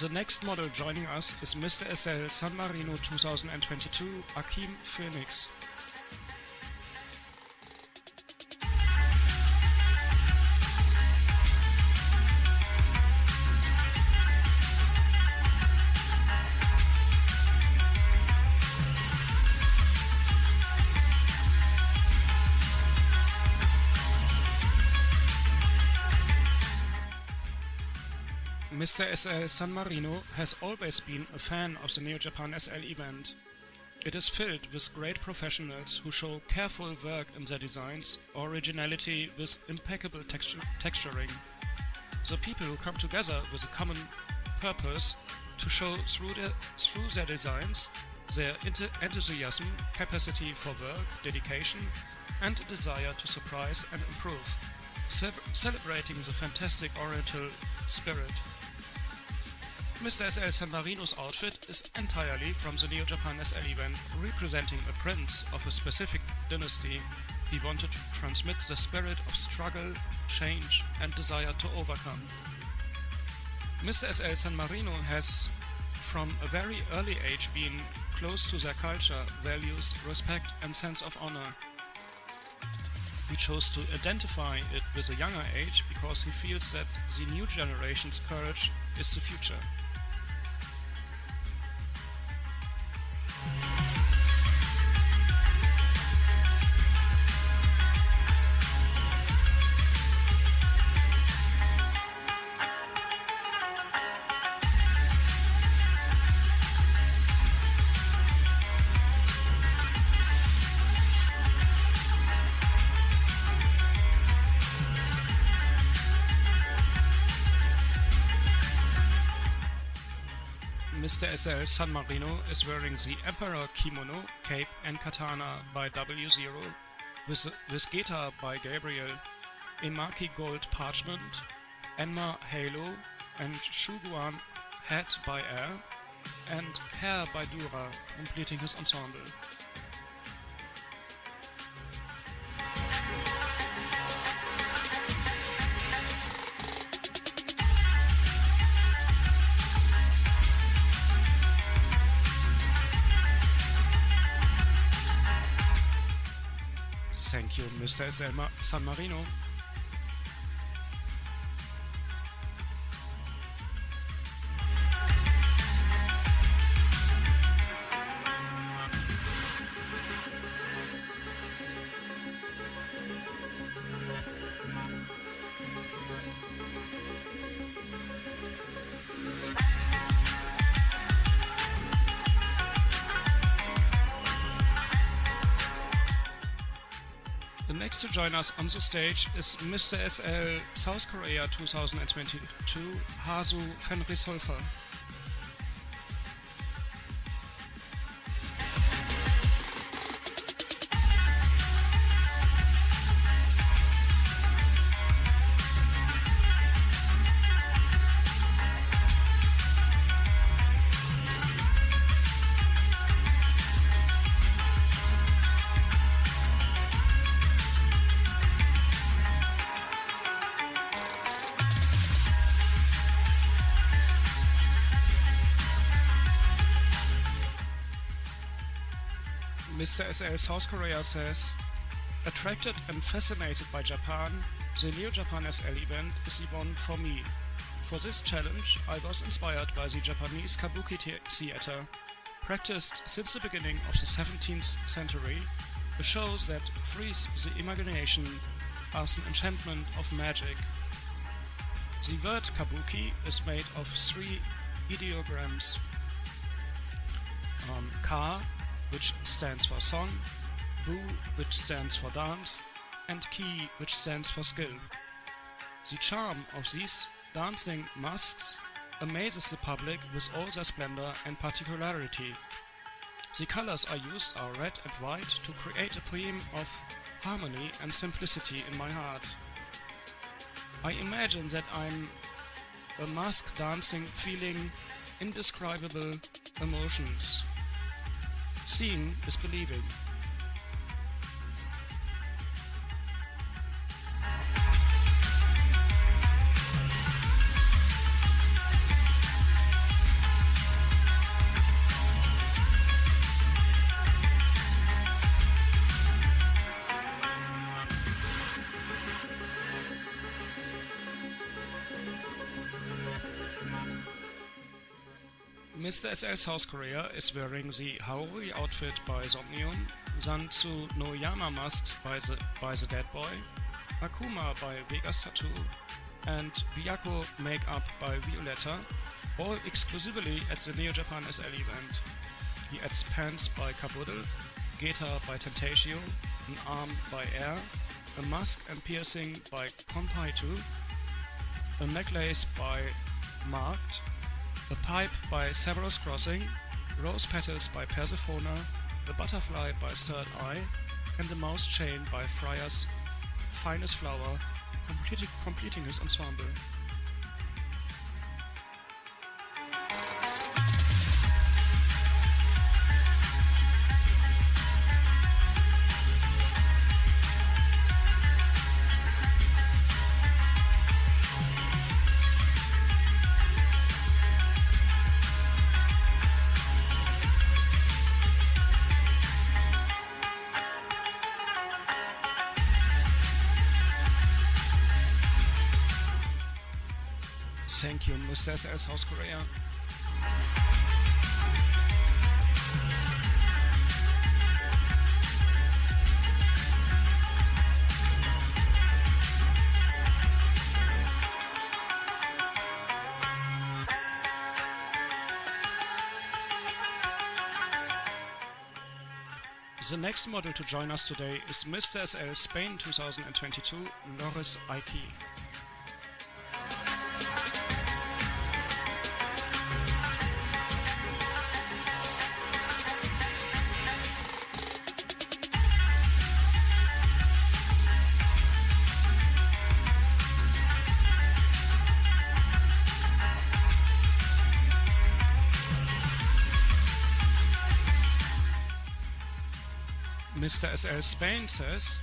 The next model joining us is Mr. SL San Marino 2022 Akim Phoenix. Mr. SL San Marino has always been a fan of the Neo Japan SL event. It is filled with great professionals who show careful work in their designs, originality with impeccable texturing. The people who come together with a common purpose to show through their designs their enthusiasm, capacity for work, dedication, and a desire to surprise and improve, celebrating the fantastic Oriental spirit. Mr. SL San Marino's outfit is entirely from the Neo Japan SL event, representing a prince of a specific dynasty. He wanted to transmit the spirit of struggle, change, and desire to overcome. Mr. SL San Marino has from a very early age been close to their culture, values, respect, and sense of honor. He chose to identify it with a younger age because he feels that the new generation's courage is the future. Mr. SL San Marino is wearing the Emperor kimono, cape and katana by W0, with Geta by Gabriel, Emaki gold parchment, Enma halo and Shuguan hat by Air, and hair by Dura, completing his ensemble. Thank you, Mr. SL San Marino. The next to join us on the stage is Mr. SL South Korea 2022 Hasu Fenrisulfa. Mr. SL South Korea says, attracted and fascinated by Japan, the Neo Japan SL event is the one for me. For this challenge, I was inspired by the Japanese kabuki theater, practiced since the beginning of the 17th century, a show that frees the imagination as an enchantment of magic. The word kabuki is made of 3 ideograms. Ka, which stands for song, Bu, which stands for dance, and Ki, which stands for skill. The charm of these dancing masks amazes the public with all their splendor and particularity. The colors I used are red and white to create a poem of harmony and simplicity in my heart. I imagine that I'm a mask dancing, feeling indescribable emotions. Seeing is believing. Mr. SL South Korea is wearing the Haori outfit by Somnium, Sansu no Yama mask by the Dead Boy, Akuma by Vegas Tattoo, and Byaku makeup by Violetta, all exclusively at the Neo Japan SL event. He adds pants by Kabuddle, guitar by Tentatio, an arm by Air, a mask and piercing by Konpaitu, a necklace by Marked, a pipe by Severus Crossing, rose petals by Persephone, a butterfly by Third Eye, and a mouse chain by Friar's Finest Flower, completing his ensemble. Thank you, Mr. SL South Korea. The next model to join us today is Mr. SL Spain 2022, Norris Aiki. Mr. SL Spain says,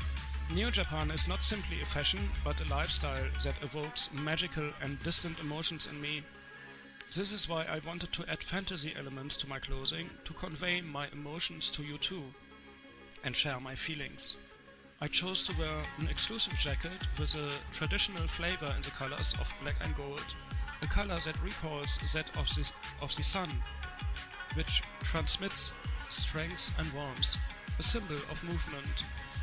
Neo Japan is not simply a fashion, but a lifestyle that evokes magical and distant emotions in me. This is why I wanted to add fantasy elements to my clothing to convey my emotions to you too, and share my feelings. I chose to wear an exclusive jacket with a traditional flavor in the colors of black and gold, a color that recalls that of the sun, which transmits strength and warmth. A symbol of movement,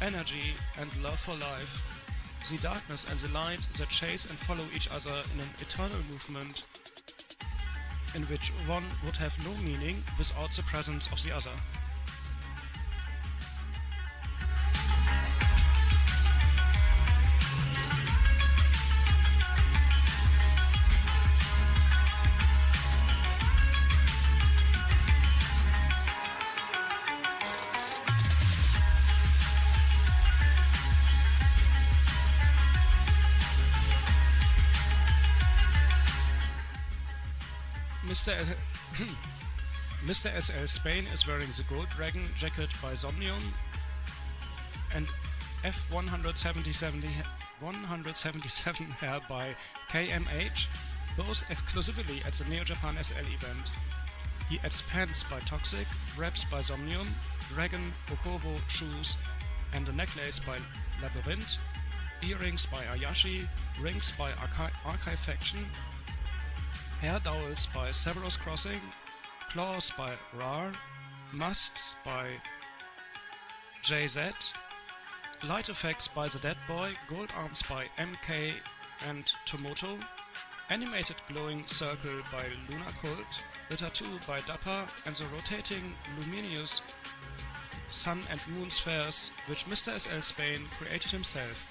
energy and love for life, the darkness and the light that chase and follow each other in an eternal movement in which one would have no meaning without the presence of the other. Mr. SL Spain is wearing the Gold Dragon jacket by Somnium and F177 hair by KMH, both exclusively at the Neo Japan SL event. He adds pants by Toxic, wraps by Somnium, Dragon Okobo shoes and a necklace by Labyrinth, earrings by Ayashi, rings by Archive Faction, hair dowels by Severus Crossing, claws by Rar, masks by JZ, light effects by the Dead Boy, gold arms by MK and Tomoto, animated glowing circle by Luna Cult, the tattoo by Dapper, and the rotating luminous sun and moon spheres which Mr. SL Spain created himself,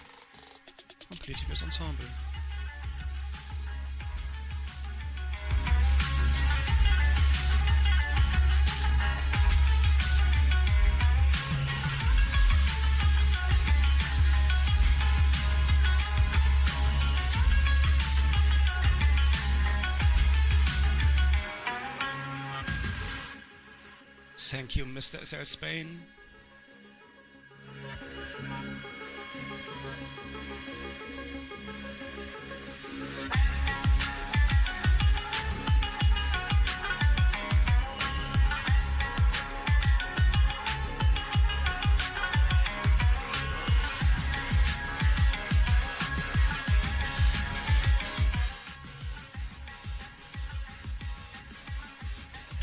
completing his ensemble. Thank you, Mr. SL Spain.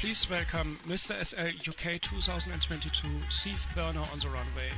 Please welcome Mr. SL UK 2022 Steve Burner on the runway.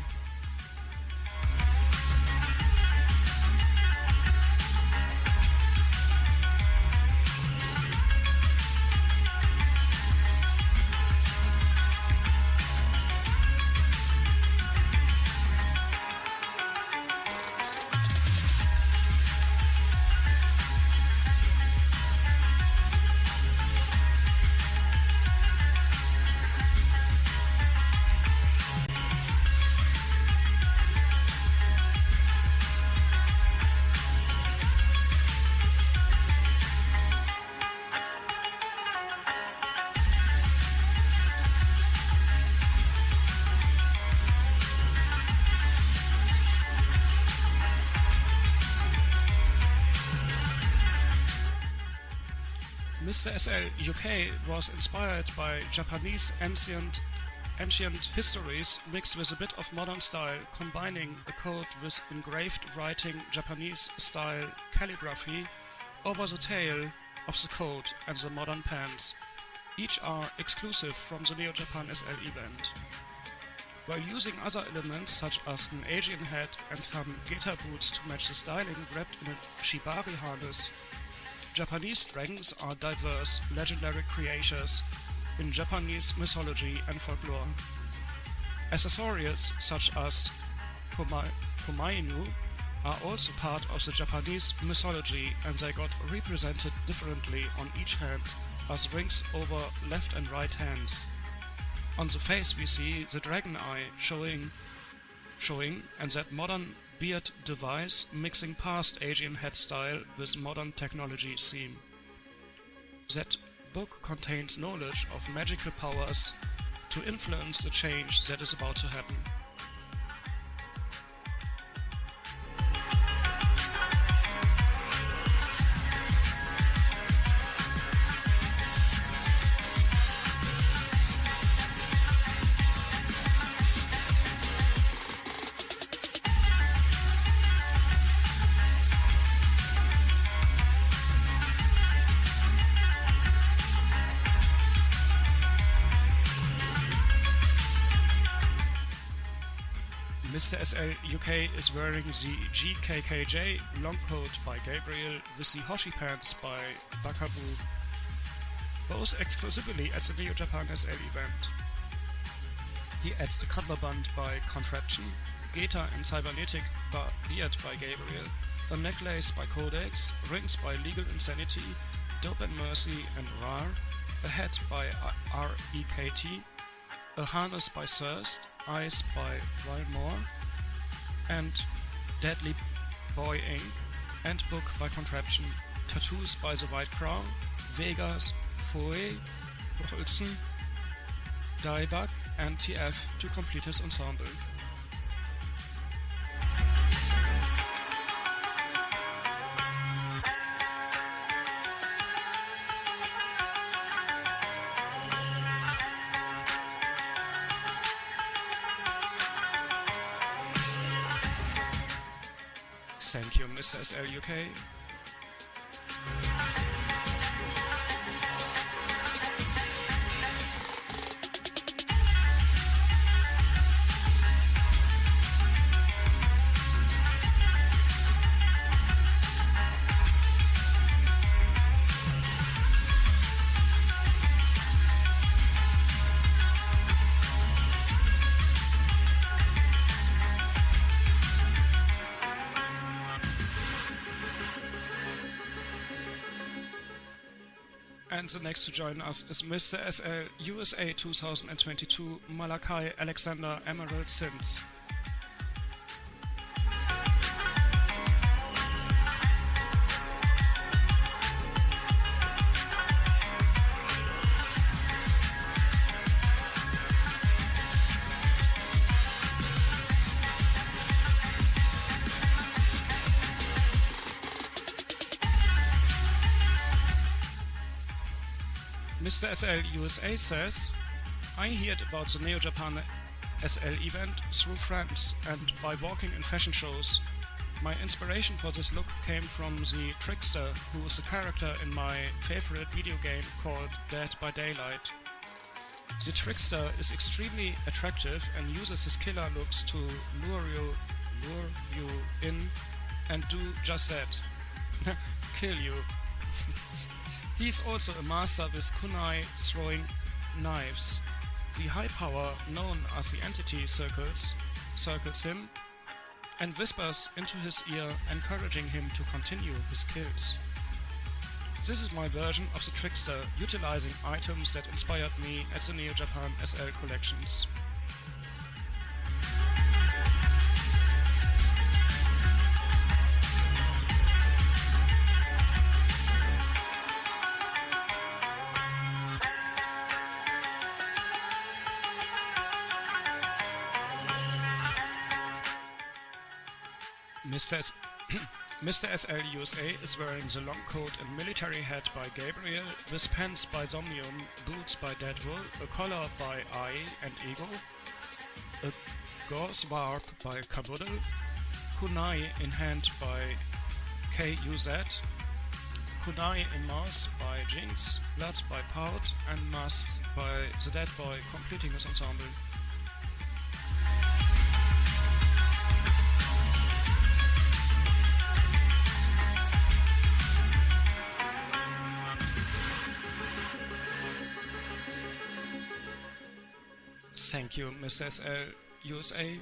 Mr. SL UK was inspired by Japanese ancient histories mixed with a bit of modern style, combining the code with engraved writing Japanese-style calligraphy over the tail of the code and the modern pants. Each are exclusive from the Neo Japan SL event. While using other elements such as an Asian head and some gator boots to match the styling wrapped in a shibari harness, Japanese dragons are diverse, legendary creatures in Japanese mythology and folklore. Accessories such as Komainu are also part of the Japanese mythology, and they got represented differently on each hand as rings over left and right hands. On the face we see the dragon eye showing and that modern beard device mixing past Asian head style with modern technology theme. That book contains knowledge of magical powers to influence the change that is about to happen. Mr. SL UK is wearing the GKKJ long coat by Gabriel with the Hoshi pants by Bakabu, both exclusively at the Neo Japan SL event. He adds a cummerbund by Contraption, Geta and Cybernetic beard by Gabriel, a necklace by Codex, rings by Legal Insanity, Dope and Mercy and Rar, a hat by REKT, a harness by Thirst, Eyes by Wildmore, and Deadly Boy Inc., and book by Contraption, tattoos by The White Crown, Vegas, Foe, Holzen, Dieback, and TF to complete his ensemble. Thank you, Mr. SL UK. And the next to join us is Mr. SL USA 2022 Malachi Alexander Emerald Sims. Mr. SL USA says, I heard about the Neo Japan SL event through friends and by walking in fashion shows. My inspiration for this look came from the Trickster, who is a character in my favorite video game called Dead by Daylight. The trickster is extremely attractive and uses his killer looks to lure you in and do just that. Kill you. He is also a master with kunai throwing knives. The high power known as the entity circles him and whispers into his ear, encouraging him to continue his kills. This is my version of the trickster, utilizing items that inspired me at the Neo Japan SL collections. Mr. SL USA is wearing the long coat and military hat by Gabriel, with pants by Zombium, boots by Deadpool, a collar by I and Ego, a gauze warp by Kabuddle, kunai in hand by KUZ, kunai in Mars by Jinx, blood by Pout, and mask by the Dead Boy, completing his ensemble. Thank you, Mr. SL USA.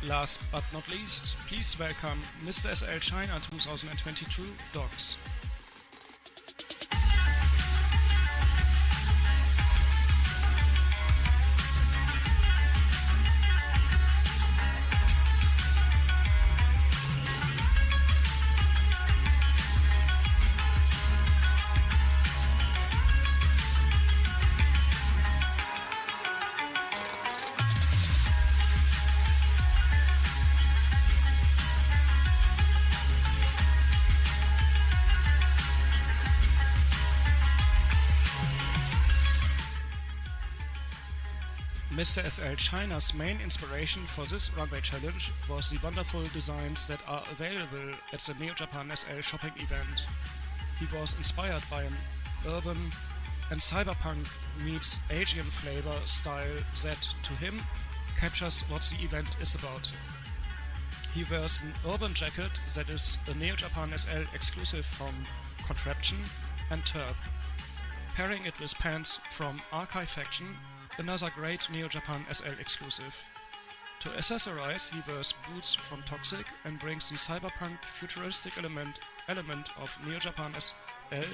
Last but not least, please welcome Mr. SL China 2022 Docs. Mr. SL China's main inspiration for this runway challenge was the wonderful designs that are available at the Neo Japan SL shopping event. He was inspired by an urban and cyberpunk meets Asian flavor style that, to him, captures what the event is about. He wears an urban jacket that is a Neo Japan SL exclusive from Contraption and Turb, pairing it with pants from Archive Faction, another great Neo Japan SL exclusive. To accessorize, he wears boots from Toxic and brings the cyberpunk futuristic element of Neo Japan SL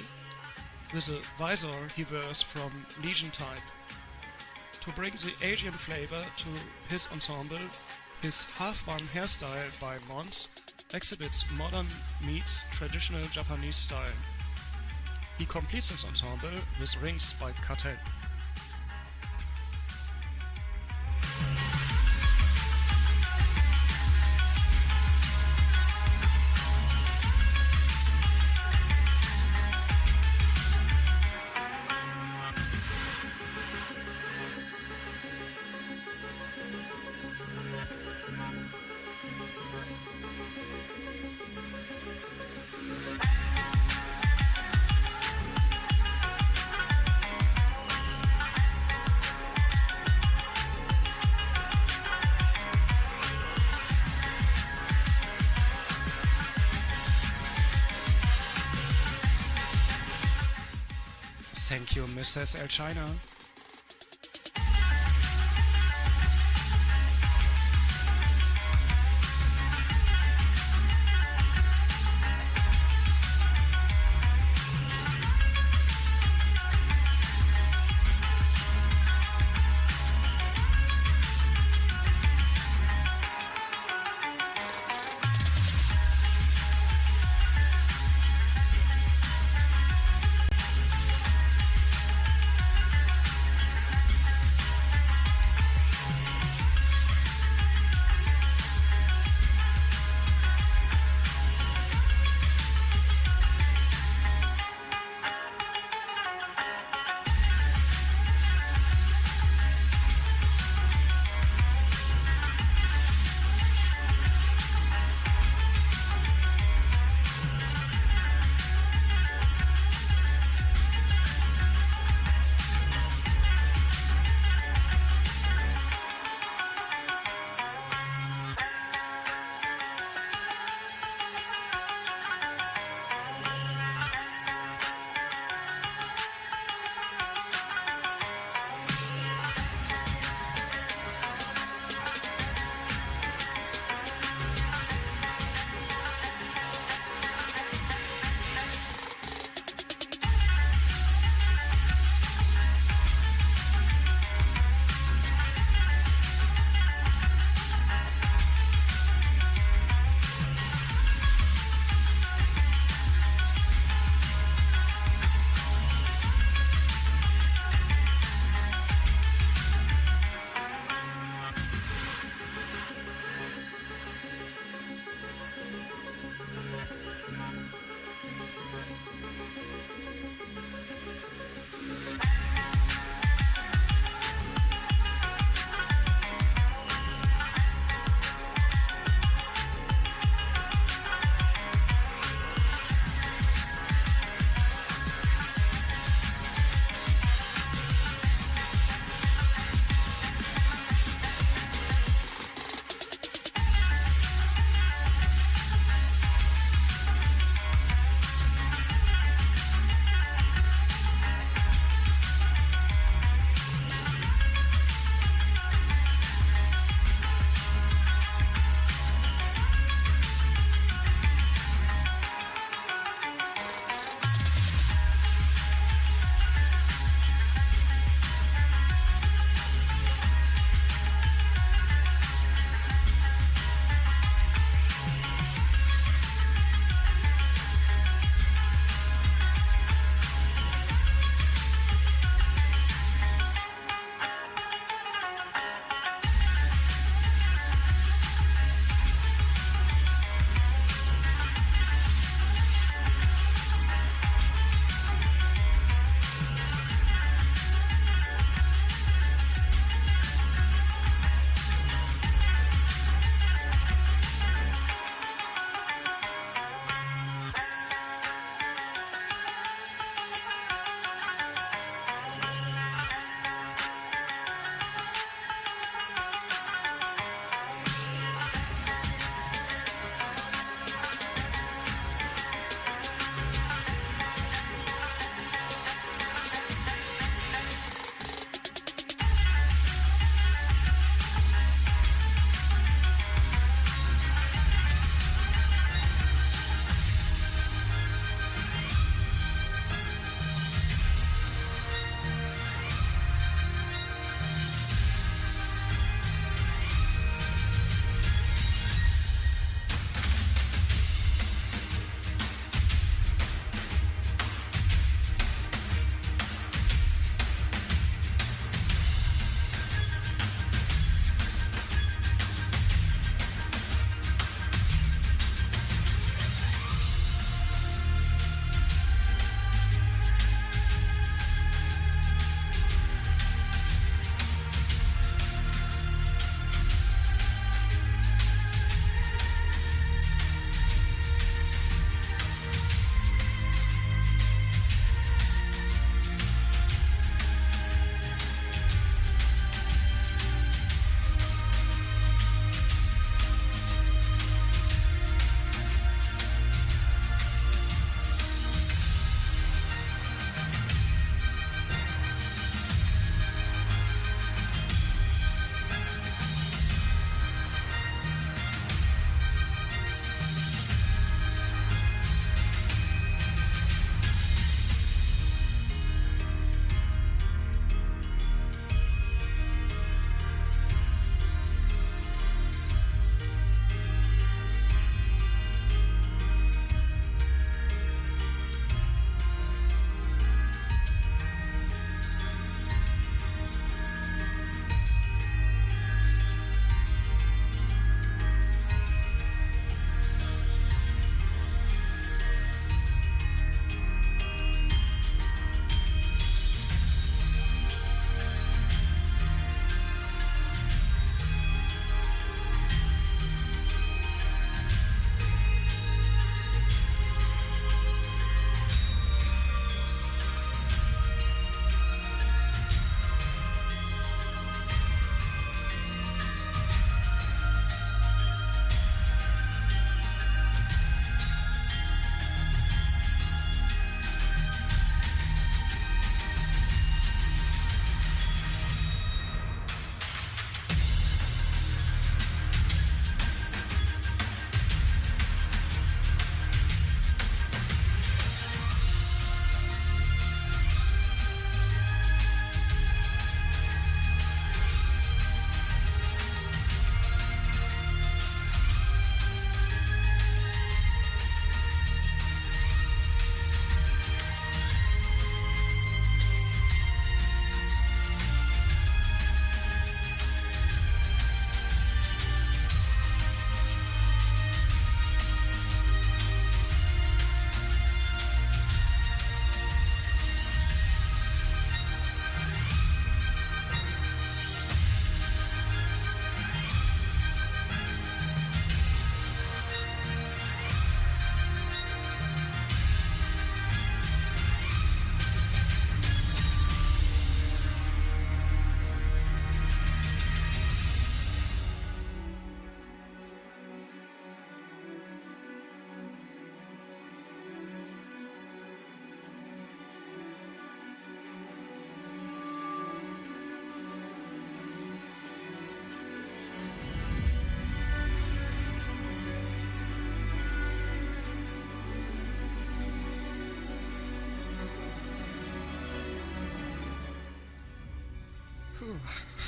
with a visor he wears from Legion type. To bring the Asian flavor to his ensemble, his half-bun hairstyle by Mons exhibits modern meets traditional Japanese style. He completes his ensemble with rings by Cartel. Thank you, Mr. SL China.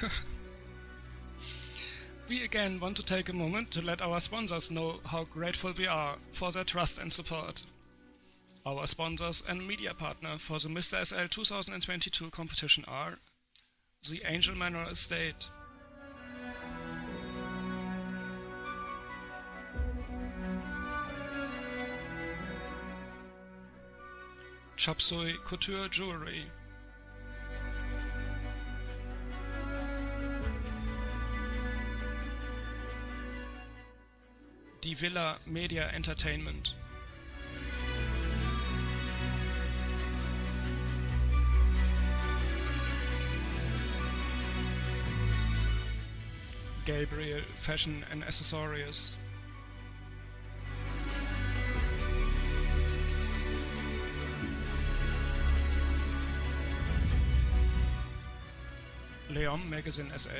Whew. We again want to take a moment to let our sponsors know how grateful we are for their trust and support. Our sponsors and media partner for the Mr. SL 2022 competition are the Angel Manor Estate, Chop Suey Couture Jewelry, Die Villa Media Entertainment, Gabriel Fashion and Accessories, Leon Magazine SL,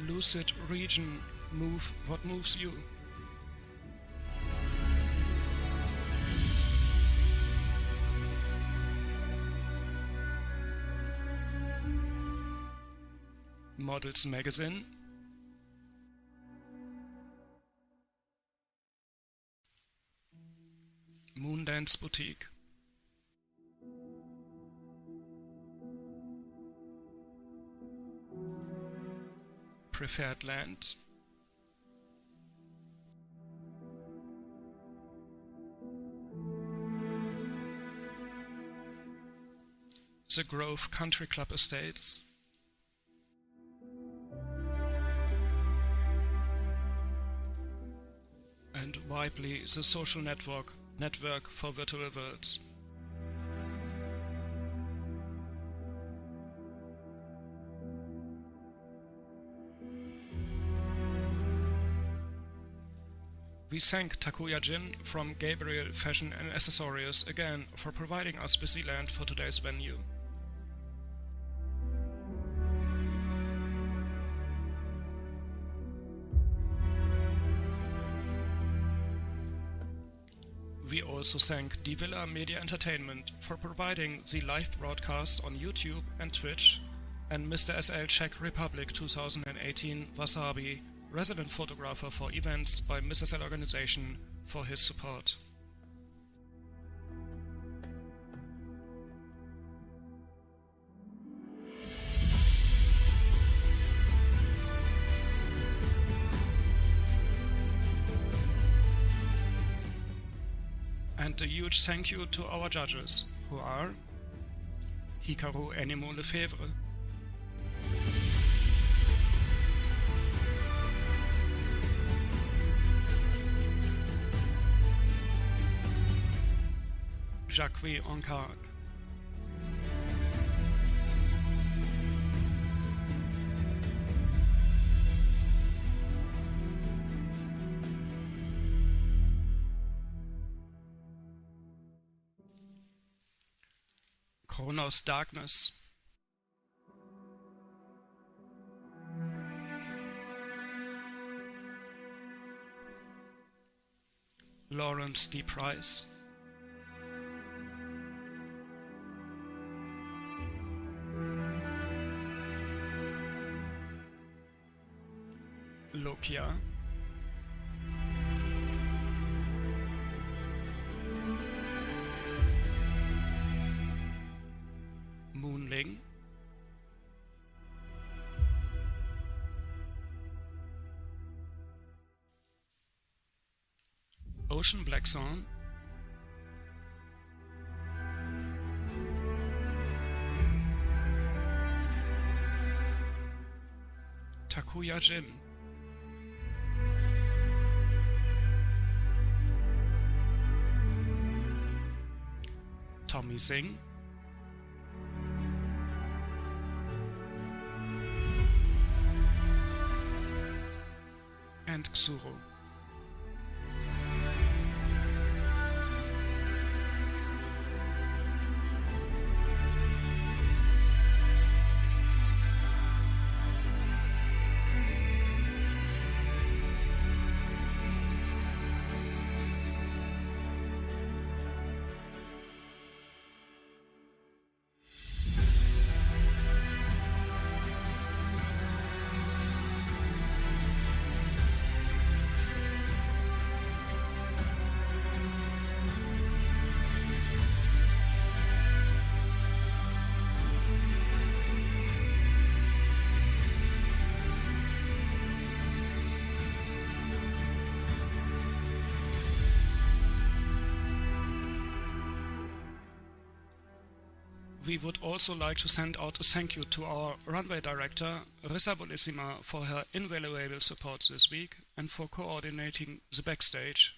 Lucid Region, Move What Moves You, Models Magazine, Moondance Boutique, Preferred Land, The Grove Country Club Estates, and Wipely, the social network for virtual worlds. We thank Takuya Jin from Gabriel Fashion and Accessories again for providing us with the land for today's venue. We also thank Die Villa Media Entertainment for providing the live broadcast on YouTube and Twitch, and Mr. SL Czech Republic 2018 Wasabi, resident photographer for events by Mr. SL organization, for his support. And a huge thank you to our judges, who are Hikaru Enimo Lefebvre, Jacques Oncarg, Kronos Darkness, Lawrence D. Price, Lokia, Moonling, Ocean Blackthorn, Takuya Jin, Tommy Singh, and Xuro. We would also like to send out a thank you to our runway director, Rissa Bolissima, for her invaluable support this week and for coordinating the backstage,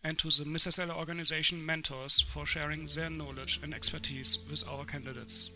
and to the Miss SL organization mentors for sharing their knowledge and expertise with our candidates.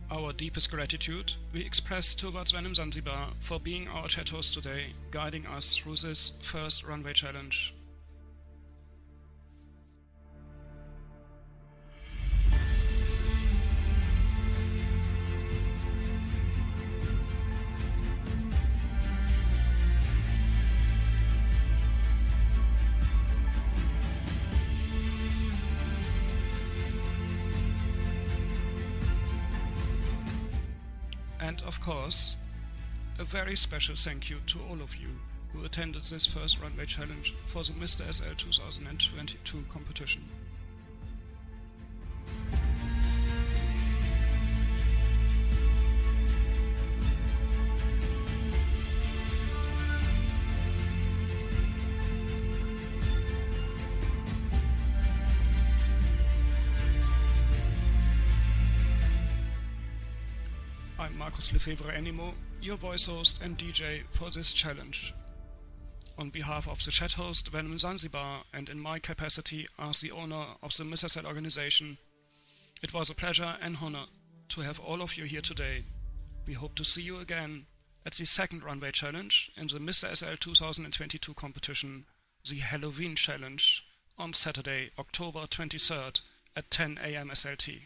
Our deepest gratitude we express towards Venom Zanzibar for being our chat host today, guiding us through this first runway challenge. And of course, a very special thank you to all of you who attended this first runway challenge for the Mr. SL 2022 competition. I'm Markus Lefebvre-Animo, your voice host and DJ for this challenge. On behalf of the chat host Venom Zanzibar and in my capacity as the owner of the Miss SL organization, it was a pleasure and honor to have all of you here today. We hope to see you again at the second runway challenge in the Mr. SL 2022 competition, the Halloween challenge, on Saturday, October 23rd at 10 AM SLT.